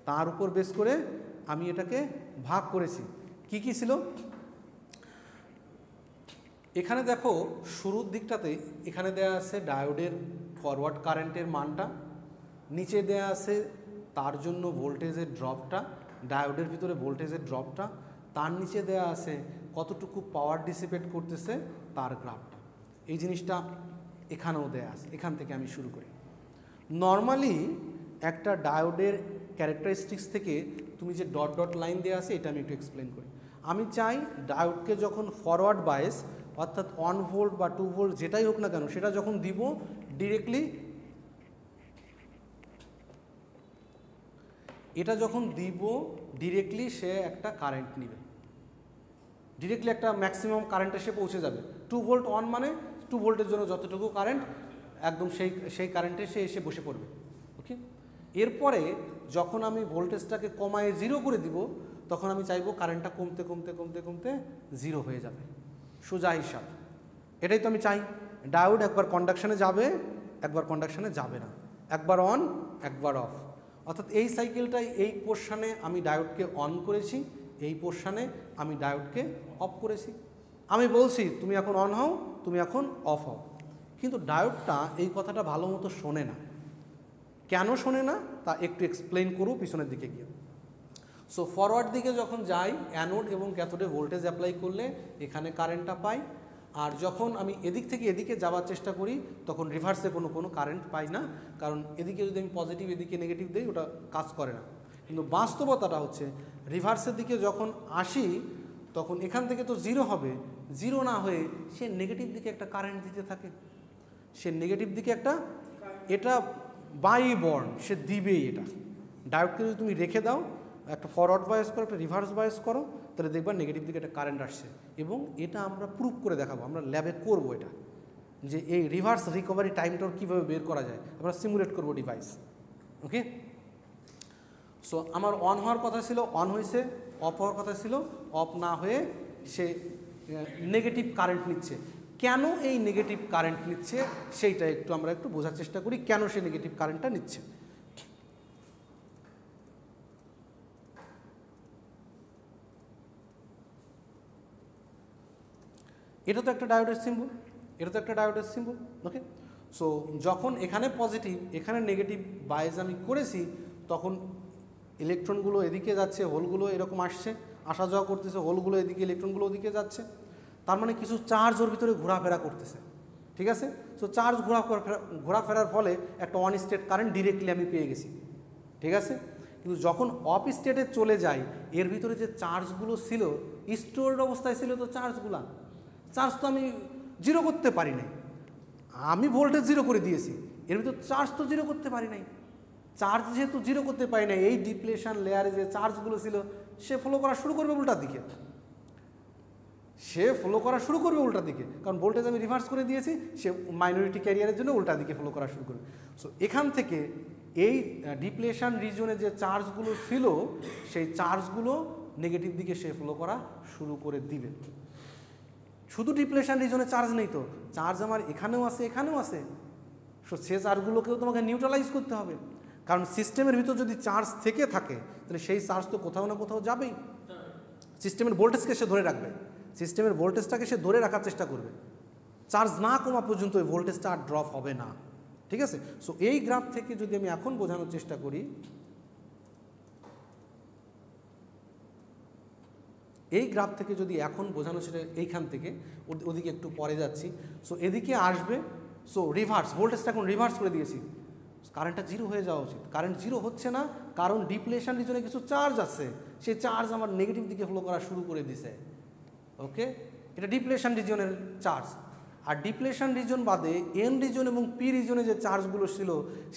তার উপর বেস করে আমি এটাকে ভাগ করেছি। কি কি ছিল এখানে দেখো, শুরুর দিকটাতে এখানে দেয়া আছে ডায়োডের ফরওয়ার্ড কারেন্টের মানটা, নিচে দেয়া আছে তার জন্য ভোল্টেজের ড্রপটা, ডায়োডের ভিতরে ভোল্টেজের ড্রপটা, তার নিচে দেয়া আছে কতটুকু পাওয়ার ডিসিপেট করতেছে তার গ্রাফটা। এই জিনিসটা এখানেও দেয়া আছে। এখান থেকে আমি শুরু করি। নর্মালি একটা ডায়োডের ক্যারেক্টারিস্টিক্স থেকে তুমি যে ডট ডট লাইন দেওয়া আছে, এটা আমি একটু এক্সপ্লেন করি। আমি চাই ডায়োডকে যখন ফরওয়ার্ড বায়াস, অর্থাৎ 1 ভোল্ট বা 2 ভোল্ট যেটাই হোক না কেন, সেটা যখন দিব ডিরেক্টলি, এটা যখন দিব ডিরেক্টলি সে একটা কারেন্ট নেবে, ডিরেক্টলি একটা ম্যাক্সিমাম কারেন্ট এসে পৌঁছে যাবে। 2 ভোল্ট অন মানে 2 ভোল্টের জন্য যতটুকু কারেন্ট, একদম সেই কারেন্টে সে এসে বসে পড়বে। ওকে, এরপরে যখন আমি ভোল্টেজটাকে কমায় 0 করে দিব, তখন আমি চাইবো কারেন্টটা কমতে কমতে কমতে কমতে 0 হয়ে যাবে, সোজা হিসাব। এটাই তো আমি চাই। ডায়োড একবার কন্ডাকশানে যাবে, একবার কন্ডাকশানে যাবে না, একবার অন একবার অফ। অর্থাৎ এই সাইকেলটাই, এই পোর্শানে আমি ডায়োডকে অন করেছি, এই পোর্শানে আমি ডায়োডকে অফ করেছি। আমি বলছি তুমি এখন অন হও, তুমি এখন অফ হও, কিন্তু ডায়োডটা এই কথাটা ভালো মতো শোনে না। কেন শোনে না তা একটু এক্সপ্লেন করব পিছনের দিকে গিয়ে। সো ফরওয়ার্ড দিকে যখন যাই, অ্যানোড এবং ক্যাথোডে ভোল্টেজ অ্যাপ্লাই করলে এখানে কারেন্টটা পাই, আর যখন আমি এদিক থেকে এদিকে যাওয়ার চেষ্টা করি তখন রিভার্সে কোনো কারেন্ট পাই না, কারণ এদিকে যদি আমি পজিটিভ এদিকে নেগেটিভ দিই ওটা কাজ করে না। কিন্তু বাস্তবতাটা হচ্ছে রিভার্সের দিকে যখন আসি তখন এখান থেকে তো 0 হবে, 0 না হয়ে সে নেগেটিভ দিকে একটা কারেন্ট দিতে থাকে, সে নেগেটিভ দিকে একটা, এটা বাই বর্ন সে দিবেই। এটা ডায়োডকে যদি তুমি রেখে দাও, একটা ফরওয়ার্ড বায়াস করো, একটা রিভার্স বায়াস করো, তাহলে দেখবা নেগেটিভ দিকে একটা কারেন্ট আসছে। এবং এটা আমরা প্রুভ করে দেখাবো, আমরা ল্যাবে করবো এটা, যে এই রিভার্স রিকভারি টাইমটাও কীভাবে বের করা যায়, আমরা সিমুলেট করবো ডিভাইস। ওকে, সো আমার অন হওয়ার কথা ছিল, অন হয়েছে, অফ হওয়ার কথা ছিল, অফ না হয়ে সে নেগেটিভ কারেন্ট নিচ্ছে। কেন এই নেগেটিভ কারেন্ট নিচ্ছে সেইটা আমরা একটু বোঝার চেষ্টা করি, কেন সে নেগেটিভ কারেন্টটা নিচ্ছে। এটা তো একটা ডায়োডের সিম্বল, এটা তো একটা ডায়োডের সিম্বল। ওকে, সো যখন এখানে পজিটিভ এখানে নেগেটিভ বায়াস আমি করেছি, তখন ইলেকট্রনগুলো এদিকে যাচ্ছে, হোলগুলো এরকম আসছে, আসা যাওয়া করতেছে, হোলগুলো এদিকে, ইলেকট্রনগুলো ওদিকে যাচ্ছে। তার মানে কিছু চার্জ ওর ভিতরে ঘোরাফেরা করতেছে, ঠিক আছে। সো চার্জ ঘোরাফেরার ফলে একটা অন স্টেট কারেন্ট ডিরেক্টলি আমি পেয়ে গেছি, ঠিক আছে। কিন্তু যখন অফ স্টেটে চলে যাই, এর ভিতরে যে চার্জগুলো ছিল স্টোরড অবস্থায় ছিল, তো চার্জ তো আমি জিরো করতে পারি নাই, আমি ভোল্টেজ জিরো করে দিয়েছি, এর ভিতর চার্জ তো জিরো করতে পারি নাই। চার্জ যেহেতু জিরো করতে পারি না, এই ডিপ্লেশন লেয়ারে যে চার্জগুলো ছিল সে ফ্লো করা শুরু করবে উল্টার দিকে, কারণ ভোল্টেজ আমি রিভার্স করে দিয়েছি, সে মাইনরিটি ক্যারিয়ারের জন্য উল্টা দিকে ফ্লো করা শুরু করবে। সো এখান থেকে এই ডিপ্লেশন রিজনে যে চার্জগুলো ছিল সেই চার্জগুলো নেগেটিভ দিকে সে ফ্লো করা শুরু করে দিবে। শুধু ডিপ্লেশন রিজনে চার্জ নেই তো, চার্জ আমার এখানেও আছে, এখানেও আছে। সো সে চার্জগুলোকেও তোমাকে নিউট্রালাইজ করতে হবে, কারণ সিস্টেমের ভিতর যদি চার্জ থেকে থাকে তাহলে সেই চার্জ তো কোথাও না কোথাও যাবেই। সিস্টেমের ভোল্টেজকে সে ধরে রাখবে, সিস্টেমের ভোল্টেজটাকে সে ধরে রাখার চেষ্টা করবে, চার্জ না কমা পর্যন্ত ওই ভোল্টেজটা আর ড্রপ হবে না, ঠিক আছে। সো এই গ্রাফ থেকে যদি আমি এখন বোঝানোর চেষ্টা করি, সেটা এইখান থেকে ওদিকে একটু পরে যাচ্ছি। সো এদিকে আসবে, সো রিভার্স, ভোল্টেজটা এখন রিভার্স করে দিয়েছি, কারেন্টটা জিরো হয়ে যাওয়া উচিত। কারেন্ট জিরো হচ্ছে না, কারণ ডিপ্লেশন রিজনে কিছু চার্জ আছে, সেই চার্জ আমার নেগেটিভ দিকে ফ্লো করা শুরু করে দিছে, ওকে। এটা ডিপ্লেশন রিজনের চার্জ। আর ডিপ্লেশন রিজন বাদে এন রিজন এবং পি রিজনে যে চার্জগুলো ছিল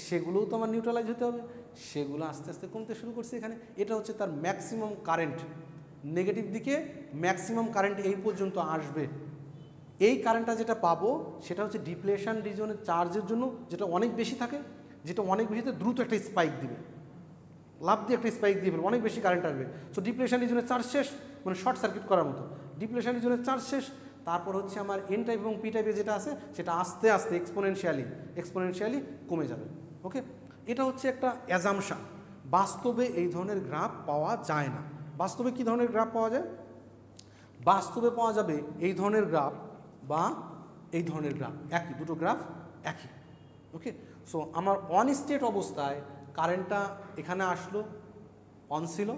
সেগুলোও তো আমার নিউট্রালাইজ হতে হবে, সেগুলো আস্তে আস্তে কমতে শুরু করছে এখানে। এটা হচ্ছে তার ম্যাক্সিমাম কারেন্ট, নেগেটিভ দিকে ম্যাক্সিমাম কারেন্ট এই পর্যন্ত আসবে। এই কারেন্টটা যেটা পাবো সেটা হচ্ছে ডিপ্লেশন রিজনের চার্জের জন্য, যেটা অনেক বেশি থাকে, যেটা অনেক বেশিতে দ্রুত একটা স্পাইক দিবে, লাভ দিয়ে একটা স্পাইক দিয়ে ফেলবে, অনেক বেশি কারেন্ট আসবে। সো ডিপ্লেশন রিজনের চার্জ শেষ, মানে শর্ট সার্কিট করার মতো ডিপ্লেশন রিজনের চার্জ শেষ। তারপর হচ্ছে আমার এন টাইপ এবং পি টাইপে যেটা আছে সেটা আস্তে আস্তে এক্সপোনেনশিয়ালি কমে যাবে, ওকে। এটা হচ্ছে একটা অ্যাজাম্পশন, বাস্তবে এই ধরনের গ্রাফ পাওয়া যায় না। বাস্তবে কী ধরনের গ্রাফ পাওয়া যায়? বাস্তবে পাওয়া যাবে এই ধরনের গ্রাফ বা এই ধরনের গ্রাফ, একই, দুটো গ্রাফ একই, ওকে। সো আমার অন স্টেট অবস্থায় কারেন্টটা এখানে আসলো, অন ছিল,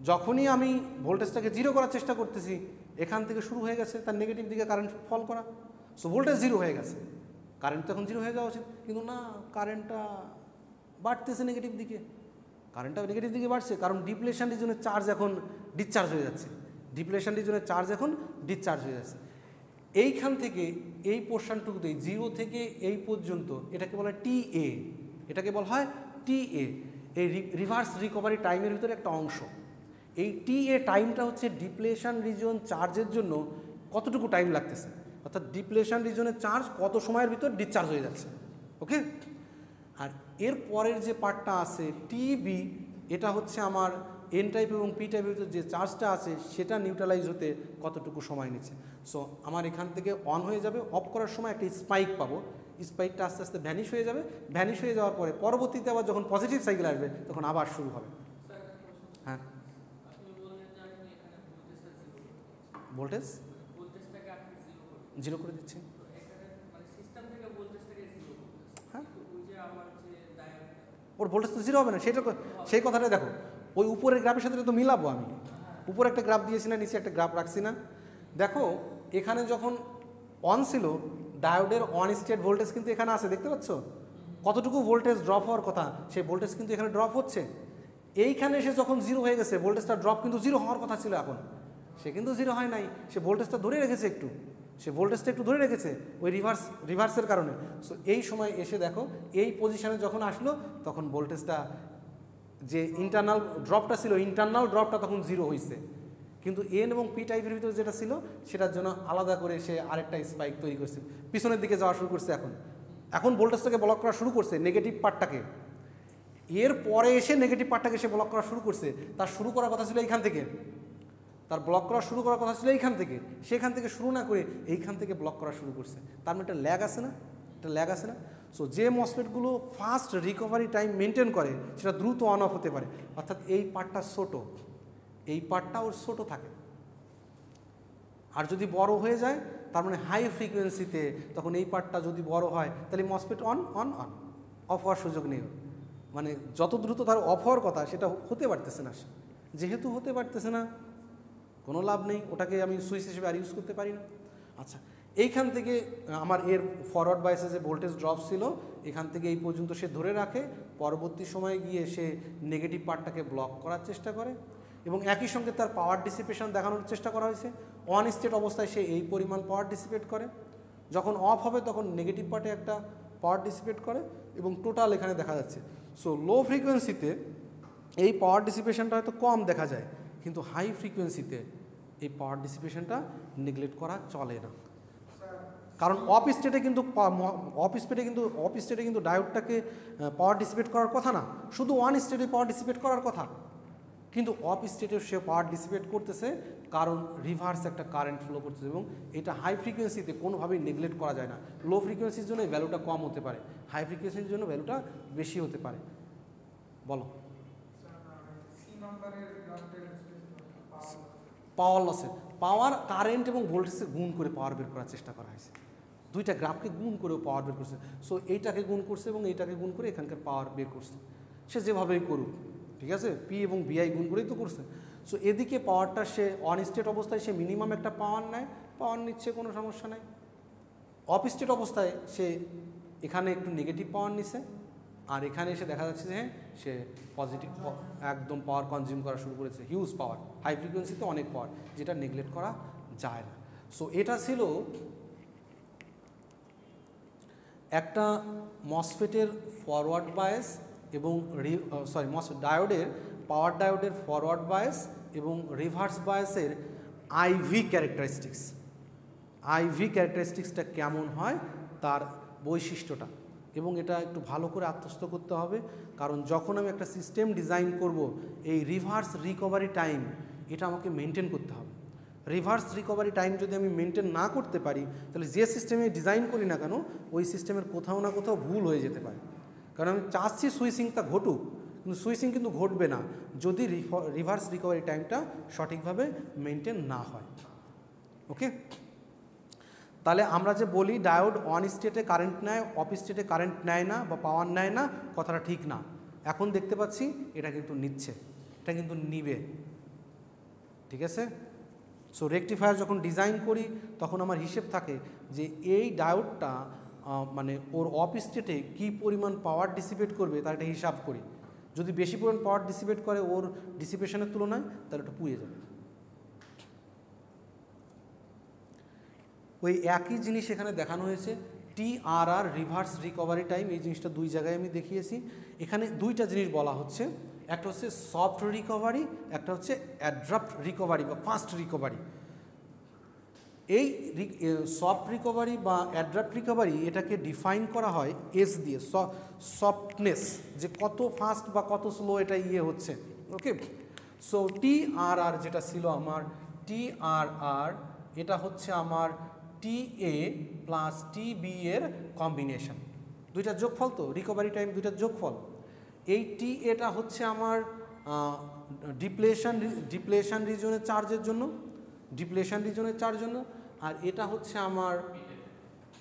যখনই আমি ভোল্টেজটাকে জিরো করার চেষ্টা করতেছি এখান থেকে শুরু হয়ে গেছে তার নেগেটিভ দিকে কারেন্ট ফল করা। সো ভোল্টেজ জিরো হয়ে গেছে, কারেন্ট তো এখন জিরো হয়ে যাওয়া উচিত, কিন্তু না, কারেন্টটা বাড়তেছে নেগেটিভ দিকে, বাড়ছে, কারণ ডিপ্লেশন রিজনের চার্জ এখন ডিসচার্জ হয়ে যাচ্ছে, এইখান থেকে এই পোর্শনটুকুতে জিরো থেকে এই পর্যন্ত এটাকে বলা হয় টিএ, এই রিভার্স রিকভারি টাইমের ভিতরে একটা অংশ। এই টিএ টাইমটা হচ্ছে ডিপ্লেশন রিজন চার্জের জন্য কতটুকু টাইম লাগতেছে, অর্থাৎ ডিপ্লেশন রিজনের চার্জ কত সময়ের ভিতর ডিসচার্জ হয়ে যাচ্ছে, ওকে। আর এর পরের যে পার্টটা আছে টিবি, এটা হচ্ছে আমার এন টাইপ এবং পি টাইপের ভিতর যে চার্জটা আছে সেটা নিউট্রালাইজ হতে কতটুকু সময় নিচ্ছে। সো আমার এখান থেকে অন হয়ে যাবে, অফ করার সময় একটা স্পাইক পাবো, স্পাইকটা আস্তে আস্তে ভ্যানিশ হয়ে যাবে, ভ্যানিশ হয়ে যাওয়ার পরে পরবর্তীতে আবার যখন পজিটিভ সাইকেল আসবে তখন আবার শুরু হবে। হ্যাঁ, ভোল্টেজ জিরো করে দিচ্ছে, হ্যাঁ, ওর ভোল্টেজ তো জিরো হবে না, সেই কথাটা দেখো, ওই উপরের গ্রাফের সাথে তো মিলাবো। আমি উপরে একটা গ্রাফ দিয়েছি না, নিচে একটা গ্রাফ রাখছি না, দেখো এখানে যখন অন ছিল ডায়োডের অন স্টেট ভোল্টেজ কিন্তু এখানে আছে, দেখতে পাচ্ছ কতটুকু ভোল্টেজ ড্রপ হওয়ার কথা, সেই ভোল্টেজ কিন্তু এখানে ড্রপ হচ্ছে। এইখানে এসে যখন জিরো হয়ে গেছে, ভোল্টেজটা ড্রপ কিন্তু জিরো হওয়ার কথা ছিল, এখন সে কিন্তু জিরো হয় নাই, সে ভোল্টেজটা ধরে রেখেছে, একটু ধরে রেখেছে ওই রিভার্সের কারণে। সো এই সময় এসে দেখো এই পজিশনে যখন আসলো তখন ভোল্টেজটা যে ইন্টারনাল ড্রপটা ছিল, তখন জিরো হয়েছে, কিন্তু এন এবং পি টাইপের ভিতরে যেটা ছিল সেটার জন্য আলাদা করে সে আরেকটা স্পাইক তৈরি করছে, পিছনের দিকে যাওয়া শুরু করছে। এখন ভোল্টেজটাকে ব্লক করা শুরু করছে, নেগেটিভ পার্টটাকে, এর পরে এসে নেগেটিভ পার্টটাকে সে ব্লক করা শুরু করছে। তার শুরু করার কথা ছিল এইখান থেকে, সেখান থেকে শুরু না করে এইখান থেকে ব্লক করা শুরু করছে। তার মানে একটা ল্যাগ আছে না, সো যে মসফেটগুলো ফাস্ট রিকভারি টাইম মেনটেন করে সেটা দ্রুত অন অফ হতে পারে, অর্থাৎ এই পার্টটা ওর ছোটো থাকে। আর যদি বড় হয়ে যায় তার মানে হাই ফ্রিকোয়েন্সিতে, তখন এই পার্টটা যদি বড় হয় তাহলে মসফেট অন অফ হওয়ার সুযোগ নেই, মানে যত দ্রুত তার অফ হওয়ার কথা সেটা হতে পারতেছে না। যেহেতু হতে পারতেছে না কোনো লাভ নেই, ওটাকে আমি সুইচ হিসেবে আর ইউজ করতে পারি না। আচ্ছা, এইখান থেকে আমার এর ফরওয়ার্ড বাইসে যে ভোল্টেজ ড্রপ ছিল এখান থেকে এই পর্যন্ত সে ধরে রাখে, পরবর্তী সময়ে গিয়ে সে নেগেটিভ পার্টটাকে ব্লক করার চেষ্টা করে এবং একই সঙ্গে তার পাওয়ার ডিসিপেশন দেখানোর চেষ্টা করা হয়েছে। অন স্টেট অবস্থায় সে এই পরিমাণ পাওয়ার ডিসিপেট করে, যখন অফ হবে তখন নেগেটিভ পার্টে একটা পাওয়ার ডিসিপেট করে এবং টোটাল এখানে দেখা যাচ্ছে। সো লো ফ্রিকোয়েন্সিতে এই পাওয়ার ডিসিপেশনটা হয়তো কম দেখা যায়, কিন্তু হাই ফ্রিকোয়েন্সিতে এই পাওয়ার ডিসিপেশনটা নেগলেক্ট করা চলে না। কারণ অফ স্টেটে কিন্তু ডায়োডটাকে পাওয়ার ডিসিপেট করার কথা না, শুধু অন স্টেটে পাওয়ার ডিসিপেট করার কথা, কিন্তু অফ স্টেটে সে পাওয়ার ডিসিপেট করতেছে কারণ রিভার্স একটা কারেন্ট ফ্লো করতেছে এবং এটা হাই ফ্রিকোয়েন্সিতে কোনোভাবেই নেগলেক্ট করা যায় না। লো ফ্রিকোয়েন্সির জন্য এই ভ্যালুটা কম হতে পারে, হাই ফ্রিকোয়েন্সির জন্য ভ্যালুটা বেশি হতে পারে। বলো। পাওয়ার লসের পাওয়ার কারেন্ট এবং ভোল্টেজকে গুণ করে পাওয়ার বের করার চেষ্টা করা হয়েছে, দুইটা গ্রাফকে গুণ করেও পাওয়ার বের করছে। সো এইটাকে গুণ করছে এবং এইটাকে গুণ করে এখানকার পাওয়ার বের করছে, সে যেভাবেই করুক, ঠিক আছে, পি এবং বিআই গুণ করেই তো করছে। সো এদিকে পাওয়ারটা সে অন স্টেট অবস্থায় সে মিনিমাম একটা পাওয়ার নেয়, পাওয়ার নিচ্ছে, কোনো সমস্যা নেই। অফ স্টেট অবস্থায় সে এখানে একটু নেগেটিভ পাওয়ার নিছে, আর এখানে এসে দেখা যাচ্ছে যে সে পজিটিভ একদম পাওয়ার কনজিউম করা শুরু করেছে, হিউজ পাওয়ার, হাই ফ্রিকোয়েন্সিতে অনেক পাওয়ার, যেটা নেগলেক্ট করা যায় না। সো এটা ছিল একটা মসফেটের ফরওয়ার্ড বায়াস এবং ডায়োডের পাওয়ার ডায়োডের ফরওয়ার্ড বায়াস এবং রিভার্স বায়াসের আইভি ক্যারেক্টারিস্টিক্সটা কেমন হয় তার বৈশিষ্ট্যটা, এবং এটা একটু ভালো করে আত্মস্থ করতে হবে। কারণ যখন আমি একটা সিস্টেম ডিজাইন করব, এই রিভার্স রিকভারি টাইম এটা আমাকে মেনটেন করতে হবে। রিভার্স রিকভারি টাইম যদি আমি মেনটেন না করতে পারি, তাহলে যে সিস্টেমে ডিজাইন করি না কেন ওই সিস্টেমের কোথাও না কোথাও ভুল হয়ে যেতে পারে। কারণ আমি চাচ্ছি সুইচিংটা ঘটুক, কিন্তু সুইচিং কিন্তু ঘটবে না যদি রিভার্স রিকভারি টাইমটা সঠিকভাবে মেনটেন না হয়। ওকে, তাহলে আমরা যে বলি ডায়োড অন স্টেটে কারেন্ট নেয়, অফ স্টেটে কারেন্ট নেয় না বা পাওয়ার নেয় না, কথাটা ঠিক না। এখন দেখতে পাচ্ছি এটা কিন্তু নিচ্ছে, এটা কিন্তু নিবে, ঠিক আছে। সো রেকটিফায়ার যখন ডিজাইন করি তখন আমার হিসেব থাকে যে এই ডায়োডটা মানে ওর অফ স্টেটে কী পরিমাণ পাওয়ার ডিসিপেট করবে তার একটা হিসাব করি। যদি বেশি পরিমাণ পাওয়ার ডিসিপেট করে ওর ডিসিপেশনের তুলনায়, তাহলে ওটা পুড়ে যাবে। ওই একই জিনিস এখানে দেখানো হয়েছে, TRR রিভার্স রিকভারি টাইম, এই জিনিসটা দুই জায়গায় আমি দেখিয়েছি। এখানে দুইটা জিনিস বলা হচ্ছে, একটা হচ্ছে সফট রিকভারি, একটা হচ্ছে অ্যাড্রাপ্ট রিকভারি বা ফাস্ট রিকভারি। এই সফট রিকভারি বা অ্যাড্রাপ্ট রিকভারি এটাকে ডিফাইন করা হয় এস দিয়ে, সফটনেস, যে কত ফাস্ট বা কত স্লো এটা হচ্ছে। ওকে, সো TRR যেটা ছিল আমার TRR, এটা হচ্ছে আমার TA প্লাস TB এর কম্বিনেশন, দুইটা যোগফল, তো রিকভারি টাইম দুইটার যোগফল। এই TA হচ্ছে আমার ডিপ্লেশন রিজনের চার্জের জন্য, আর এটা হচ্ছে আমার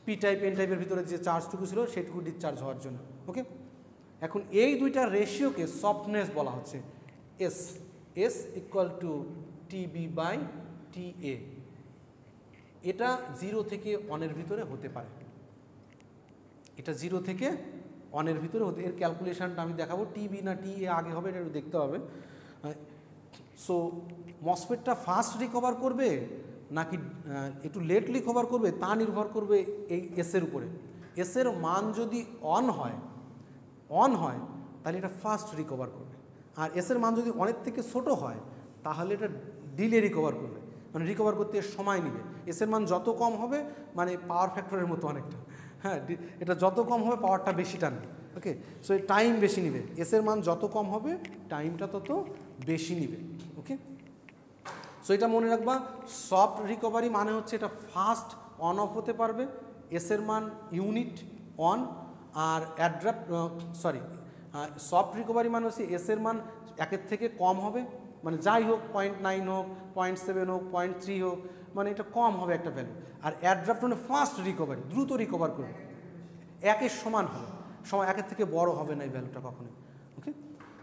পি টাইপ এন টাইপের ভিতরে যে চার্জটুকু ছিল সেটুকু ডিসচার্জ হওয়ার জন্য। ওকে, এখন এই দুইটা রেশিওকে সফটনেস বলা হচ্ছে, S equal to TB by TA। এটা 0 থেকে 1 এর ভিতরে হতে পারে, এটা 0 থেকে 1 এর ভিতরে হতে, এর ক্যালকুলেশনটা আমি দেখাবো। TB না TA আগে হবে এটা দেখতে হবে। সো মসফেটটা ফাস্ট রিকভার করবে নাকি একটু লেট রিকভার করবে তা নির্ভর করবে এই এসের উপরে। এসের মান যদি অন হয় তাহলে এটা ফাস্ট রিকভার করবে, আর এসের মান যদি অনেক থেকে ছোট হয় তাহলে এটা ডিলে রিকভার করবে, মানে রিকভার করতে সময় নেবে। এসের মান যত কম হবে, মানে পাওয়ার ফ্যাক্টরের মতো অনেকটা, হ্যাঁ, এটা যত কম হবে পাওয়ারটা বেশি টানবে। ওকে, সো এই টাইম বেশি নিবে, এসের মান যত কম হবে টাইমটা তত বেশি নিবে। ওকে, সো এটা মনে রাখবা, সফট রিকভারি মানে হচ্ছে এটা ফাস্ট অন অফ হতে পারবে, এসের মান ইউনিট অন, আর সফট রিকভারি মানে হচ্ছে এসের মান 1 থেকে কম হবে, মানে যাই হোক 0.9 হোক, 0.7 হোক, 0.3 হোক, মানে এটা কম হবে একটা ভ্যালু। আর অ্যাড্রাফট মানে ফাস্ট রিকভারি, দ্রুত রিকভার করবে, 1-এর সমান হবে, 1-এর থেকে বড় হবে না এই ভ্যালুটা কখনোই। ওকে,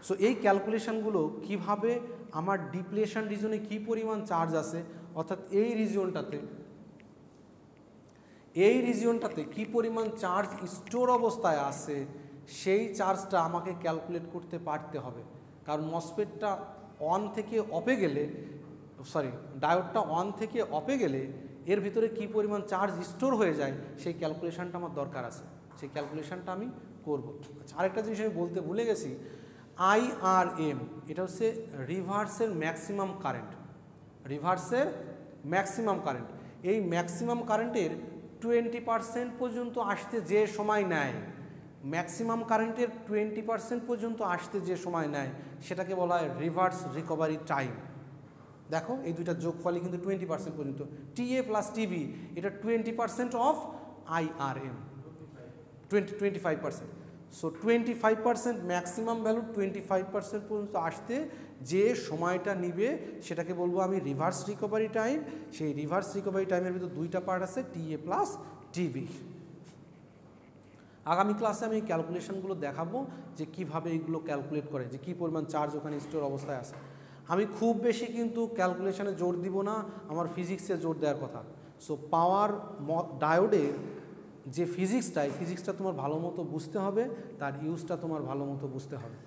সো এই ক্যালকুলেশনগুলো কিভাবে আমার ডিপ্লেশন রিজনে কি পরিমাণ চার্জ আছে, অর্থাৎ এই রিজিয়নটাতে কি পরিমাণ চার্জ স্টোর অবস্থায় আছে, সেই চার্জটা আমাকে ক্যালকুলেট করতে পারতে হবে। কারণ মসফেটটা অন থেকে অফে গেলে, ডায়োডটা অন থেকে অফে গেলে এর ভিতরে কি পরিমাণ চার্জ স্টোর হয়ে যায় সেই ক্যালকুলেশনটা আমার দরকার আছে, সেই ক্যালকুলেশনটা আমি করব। আচ্ছা, আরেকটা জিনিস আমি বলতে ভুলে গেছি, IRM এটা হচ্ছে রিভার্সের ম্যাক্সিমাম কারেন্ট। এই ম্যাক্সিমাম কারেন্টের 20% পর্যন্ত আসতে যে সময় নেয়, ম্যাক্সিমাম কারেন্টের 20% পর্যন্ত আসতে যে সময় নেয় সেটাকে বলা হয় রিভার্স রিকভারি টাইম। দেখো এই দুইটা যোগফলই কিন্তু 20% পর্যন্ত, TA প্লাস TB এটা 20% of IRM, 25%। So 25% maximum value 25% পর্যন্ত আসতে যে সময়টা নিবে সেটাকে বলবো আমি রিভার্স রিকভারি টাইম। সেই রিভার্স রিকভারি টাইমের ভিতর দুইটা পার্ট আছে, TA প্লাস TB। আগামী ক্লাসে আমি ক্যালকুলেশনগুলো দেখাবো যে কিভাবে এইগুলো ক্যালকুলেট করে, যে কী পরিমাণ চার্জ ওখানে স্টোর অবস্থায় আছে। আমি খুব বেশি কিন্তু ক্যালকুলেশনে জোর দিব না, আমার ফিজিক্সে জোর দেওয়ার কথা। সো পাওয়ার ডায়োডের যে ফিজিক্সটা তোমার ভালো মতো বুঝতে হবে, তার ইউজটা তোমার ভালো মতো বুঝতে হবে।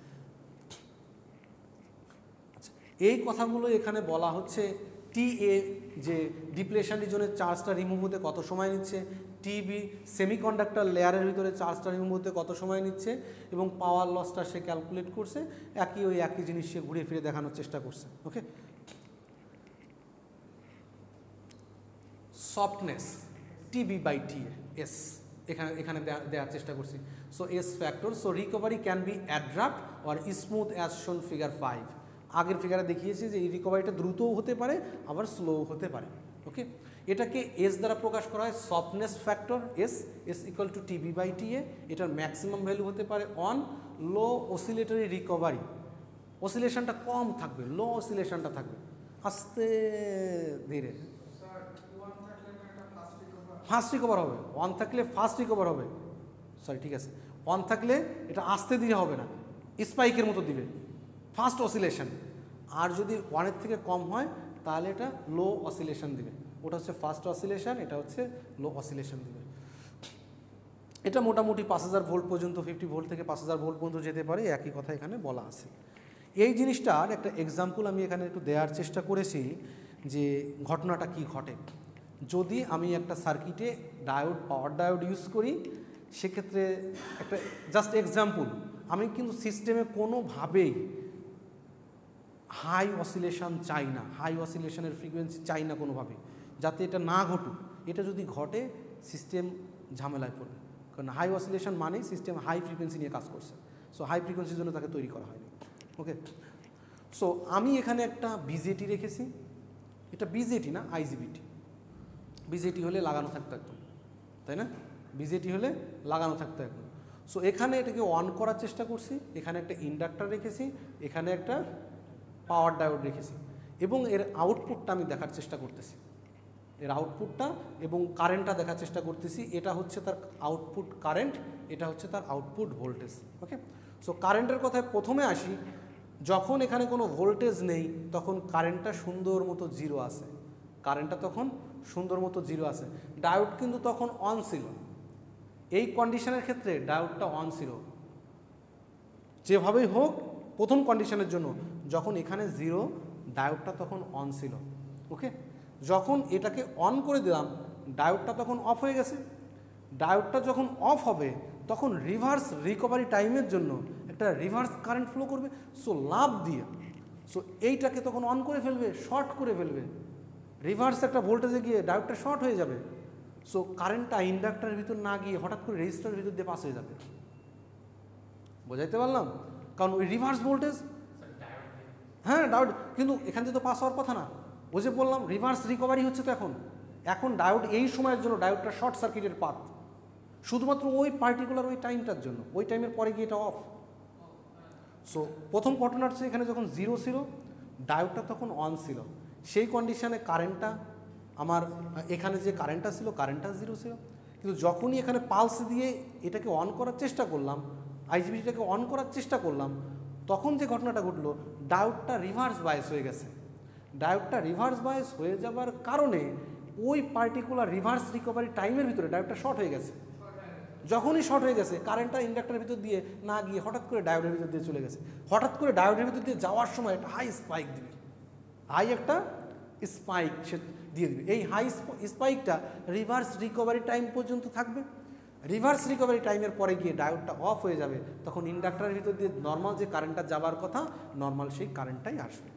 আচ্ছা, এই কথাগুলো এখানে বলা হচ্ছে। TA যে ডিপ্লেশন রিজনের চার্জটা রিমুভ হতে কত সময় নিচ্ছে, TB সেমিকন্ডাক্টর লেয়ারের ভিতরে চার্জটা রিমুভ হতে কত সময় নিচ্ছে, এবং পাওয়ার লসটা সে ক্যালকুলেট করছে। একই জিনিস সে ঘুরে ফিরে দেখানোর চেষ্টা করছে। ওকে, সফটনেস TB/TA S এখানে দেওয়ার চেষ্টা করছি। So S factor. So recovery can be abrupt or smooth as shown figure 5। আগের ফিগারে দেখিয়েছি যে এই রিকভারিটা দ্রুতও হতে পারে আবার স্লোও হতে পারে। ওকে, এটাকে S দ্বারা প্রকাশ করা হয় softness factor S equal to TB/TA। এটার ম্যাক্সিমাম ভ্যালু হতে পারে অন লো অসিলেটরি রিকভারি, অসিলেশনটা কম থাকবে, লো অসিলেশনটা থাকবে, আস্তে ধীরে ফাস্ট রিকভার হবে। অন থাকলে ফাস্ট রিকভার হবে, ঠিক আছে। অন থাকলে এটা আস্তে ধীরে হবে না, স্পাইকের মতো দিবে, ফাস্ট অসিলেশন। আর যদি 1-এর থেকে কম হয় তাহলে এটা লো অসিলেশন দিবে। ওটা হচ্ছে ফাস্ট অসিলেশন, এটা হচ্ছে লো অসিলেশন দিবে। এটা মোটামুটি 5000 ভোল্ট পর্যন্ত, 50 ভোল্ট থেকে 5000 ভোল্ট পর্যন্ত যেতে পারে, একই কথা এখানে বলা আছে। এই জিনিসটার একটা এক্সাম্পল আমি এখানে একটু দেওয়ার চেষ্টা করেছি যে ঘটনাটা কি ঘটে যদি আমি একটা সার্কিটে পাওয়ার ডায়োড ইউজ করি। সেক্ষেত্রে একটা জাস্ট এক্সাম্পল, আমি কিন্তু সিস্টেমে কোনোভাবেই হাই অসিলেশন চাই না, হাই অসিলেশনের ফ্রিকোয়েন্সি চাই না কোনোভাবেই, যাতে এটা না ঘটুক। এটা যদি ঘটে সিস্টেম ঝামেলায় পড়বে, কারণ হাই অসিলেশন মানেই সিস্টেম হাই ফ্রিকোয়েন্সি নিয়ে কাজ করছে। সো হাই ফ্রিকোয়েন্সির জন্য তাকে তৈরি করা হয়নি। ওকে, সো আমি এখানে একটা বিজেটি রেখেছি, এটা বিজেটি না IGBT। বিজেটি হলে লাগানো থাকতো একদম, তাই না? বিজেটি হলে লাগানো থাকতো একদম। সো এখানে এটাকে অন করার চেষ্টা করছি, এখানে একটা ইন্ডাক্টর রেখেছি, এখানে একটা পাওয়ার ডায়োড রেখেছি, এবং এর আউটপুটটা আমি দেখার চেষ্টা করতেছি, এর আউটপুটটা এবং কারেন্টটা দেখার চেষ্টা করতেছি। এটা হচ্ছে তার আউটপুট কারেন্ট, এটা হচ্ছে তার আউটপুট ভোল্টেজ। ওকে, সো কারেন্টের কথায় প্রথমে আসি। যখন এখানে কোনো ভোল্টেজ নেই তখন কারেন্টটা সুন্দর মতো জিরো আসে, কারেন্টটা তখন সুন্দর মতো জিরো আসে। ডায়োড কিন্তু তখন অন ছিল, এই কন্ডিশনের ক্ষেত্রে ডায়োডটা অন ছিল। যেভাবেই হোক প্রথম কন্ডিশনের জন্য যখন এখানে জিরো, ডায়োডটা তখন অন ছিল। ওকে, যখন এটাকে অন করে দিলাম ডায়োডটা তখন অফ হয়ে গেছে। ডায়োডটা যখন অফ হবে তখন রিভার্স রিকভারি টাইমের জন্য একটা রিভার্স কারেন্ট ফ্লো করবে। সো লাভ দিয়ে এইটাকে তখন অন করে ফেলবে, শর্ট করে ফেলবে, রিভার্স একটা ভোল্টেজে গিয়ে ডায়োডটা শর্ট হয়ে যাবে। সো কারেন্টটা ইন্ডাক্টরের ভিতর না গিয়ে হঠাৎ করে রেজিস্টারের ভিতর দিয়ে পাস হয়ে যাবে। বোঝাইতে পারলাম? কারণ ওই রিভার্স ভোল্টেজ, হ্যাঁ ডায়োড কিন্তু এখান থেকে তো পাস হওয়ার কথা না। ও যে বললাম রিভার্স রিকভারি হচ্ছে, তো এখন ডায়োড এই সময়ের জন্য ডায়োডটা শর্ট সার্কিটের পাথ, শুধুমাত্র ওই পার্টিকুলার ওই টাইমটার জন্য, ওই টাইমের পরে গিয়ে এটা অফ। সো প্রথম ঘটনাটা হচ্ছে এখানে যখন জিরো ছিল ডায়োডটা তখন অন ছিল, সেই কন্ডিশনে কারেন্টটা আমার এখানে যে কারেন্টটা ছিল কারেন্টটা জিরো ছিল। কিন্তু যখনই এখানে পালস দিয়ে এটাকে অন করার চেষ্টা করলাম, IGBTটাকে অন করার চেষ্টা করলাম, তখন যে ঘটনাটা ঘটলো ডায়োডটা রিভার্স বায়াস হয়ে গেছে। ডায়োডটা রিভার্স বায়াস হয়ে যাবার কারণে ওই পার্টিকুলার রিভার্স রিকভারি টাইমের ভিতরে ডায়োডটা শর্ট হয়ে গেছে। যখনই শর্ট হয়ে গেছে কারেন্টটা ইন্ডাক্টরের ভিতর দিয়ে না গিয়ে হঠাৎ করে ডায়োডের ভিতর দিয়ে চলে গেছে। হঠাৎ করে ডায়োডের ভিতর দিয়ে যাওয়ার সময় একটা হাই স্পাইক দিবে, হাই একটা স্পাইক সে দিয়ে দিবে। এই হাই স্পাইকটা রিভার্স রিকভারি টাইম পর্যন্ত থাকবে। রিভার্স রিকভারি টাইমের পরে গিয়ে ডায়োডটা অফ হয়ে যাবে, তখন ইন্ডাক্টরের ভিতর দিয়ে নর্মাল যে কারেন্টটা যাবার কথা নর্মাল সেই কারেন্টটাই আসবে।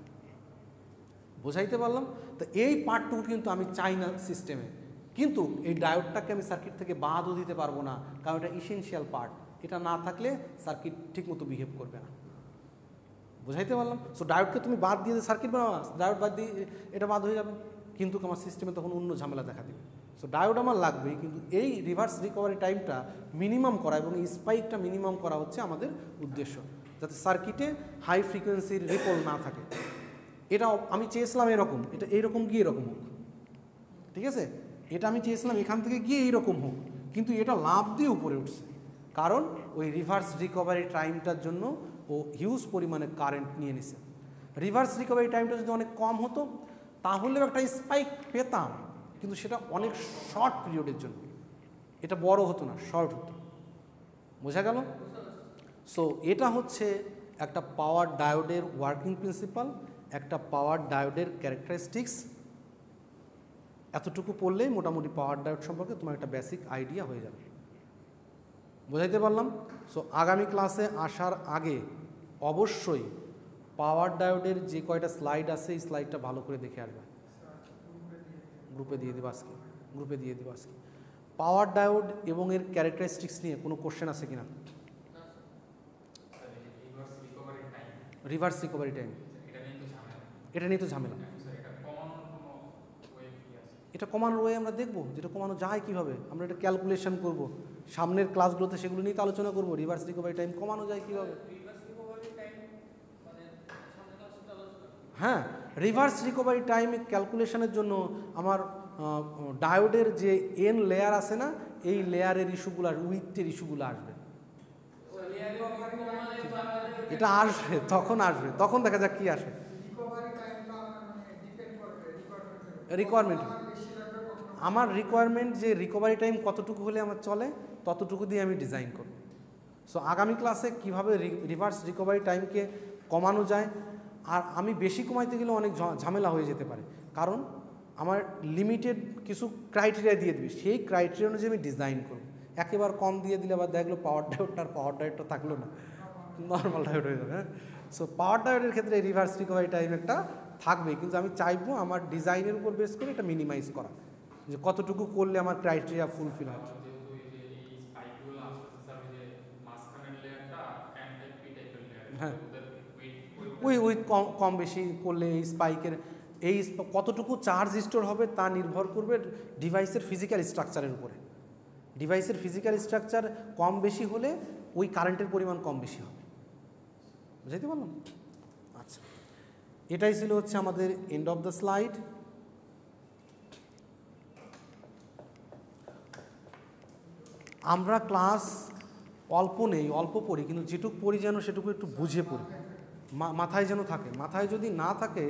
বোঝাইতে পারলাম? তো এই পার্টটুকু কিন্তু আমি চাই না সিস্টেমে, কিন্তু এই ডায়োডটাকে আমি সার্কিট থেকে বাদও দিতে পারবো না, কারণ এটা ইসেনশিয়াল পার্ট। এটা না থাকলে সার্কিট ঠিকমতো বিহেভ করবে না। বোঝাইতে পারলাম? সো ডায়োডকে তুমি বাদ দিয়ে সার্কিট বানাও, ডায়োড বাদ দিয়ে এটা বাদ হয়ে যাবে, কিন্তু আমার সিস্টেমে তখন অন্য ঝামেলা দেখা দেবে। সো ডায়োড আমার লাগবেই, কিন্তু এই রিভার্স রিকভারি টাইমটা মিনিমাম করা এবং এই স্পাইকটা মিনিমাম করা হচ্ছে আমাদের উদ্দেশ্য, যাতে সার্কিটে হাই ফ্রিকোয়েন্সির রিপল না থাকে। এটা আমি চেয়েছিলাম এরকম, এটা এইরকম গিয়ে এরকম হোক, ঠিক আছে? এটা আমি চেয়েছিলাম এখান থেকে গিয়ে এইরকম হোক, কিন্তু এটা লাফ দিয়ে উপরে উঠছে, কারণ ওই রিভার্স রিকভারি টাইমটার জন্য ও হিউজ পরিমাণে কারেন্ট নিয়ে নিছে। রিভার্স রিকভারি টাইমটা যদি অনেক কম হতো তাহলেও একটা স্পাইক পেতাম, কিন্তু সেটা অনেক শর্ট পিরিয়ডের জন্য, এটা বড় হতো না, শর্ট হতো। বোঝা গেল? সো এটা হচ্ছে একটা পাওয়ার ডায়োডের ওয়ার্কিং প্রিন্সিপাল, একটা পাওয়ার ডায়োডের ক্যারেক্টারিস্টিক্স। এতটুকু পড়লেই মোটামুটি পাওয়ার ডায়োড সম্পর্কে তোমার একটা বেসিক আইডিয়া হয়ে যাবে। বোঝাইতে পারলাম? সো আগামী ক্লাসে আসার আগে অবশ্যই পাওয়ার ডায়োডের যে কয়টা স্লাইড আছে এই স্লাইডটা ভালো করে দেখে আসবে। গ্রুপে দিয়ে দেবো আজকে, গ্রুপে দিয়ে দেবো আজকে। পাওয়ার ডায়োড এবং এর ক্যারেক্টারিস্টিক্স নিয়ে কোনো কোশ্চেন আছে কিনা? রিভার্স রিকভারি টাইম, এটা নিয়ে তো ঝামেলা। এটা কমানোর ওয়ে আমরা দেখবো, যেটা কমানো যায় কীভাবে, আমরা এটা ক্যালকুলেশন করব সামনের ক্লাসগুলোতে, সেগুলো নিয়ে তো আলোচনা করবো। রিভার্স রিকভারি টাইম কমানো যায় কীভাবে? হ্যাঁ, রিভার্স রিকভারি টাইম ক্যালকুলেশনের জন্য আমার ডায়োডের যে এন লেয়ার আছে না, এই লেয়ারের ইস্যুগুলো, উইথের ইস্যুগুলো আসবে। এটা আসবে, তখন আসবে, তখন দেখা যাক কি আসে। রিকোয়ারমেন্ট, আমার রিকোয়ারমেন্ট যে রিকভারি টাইম কতটুকু হলে আমার চলে ততটুকু দিয়ে আমি ডিজাইন করব। সো আগামী ক্লাসে কীভাবে রিভার্স রিকভারি টাইমকে কমানো যায়, আর আমি বেশি কমাইতে গেলে অনেক ঝামেলা হয়ে যেতে পারে, কারণ আমার লিমিটেড কিছু ক্রাইটেরিয়া দিয়ে দিবি, সেই ক্রাইটেরিয়া অনুযায়ী আমি ডিজাইন করব। একেবারে কম দিয়ে দিলে আবার দেখলো পাওয়ার ডায়োডটা থাকলো না, নর্মাল ডায়োড হয়ে যাবে। হ্যাঁ, সো পাওয়ার ডায়োডের ক্ষেত্রে রিভার্স রিকভারি টাইম একটা থাকবে, কিন্তু আমি চাইবো আমার ডিজাইনের উপর বেস করে এটা মিনিমাইজ করা, যে কতটুকু করলে আমার ক্রাইটেরিয়া ফুলফিল হয়। হ্যাঁ, ওই কম বেশি করলে এই স্পাইকের কতটুকু চার্জ স্টোর হবে তা নির্ভর করবে ডিভাইসের ফিজিক্যাল স্ট্রাকচারের উপরে। ডিভাইসের ফিজিক্যাল স্ট্রাকচার কম বেশি হলে ওই কারেন্টের পরিমাণ কম বেশি হবে। বুঝাইতে পারলাম? আচ্ছা, এটাই ছিল হচ্ছে আমাদের এন্ড অফ দ্য স্লাইড। আমরা ক্লাস অল্প নেই, অল্প পড়ি, কিন্তু যেটুকু পড়ি যেন সেটুকু একটু বুঝে পড়ি, মাথায় যেন থাকে। মাথায় যদি না থাকে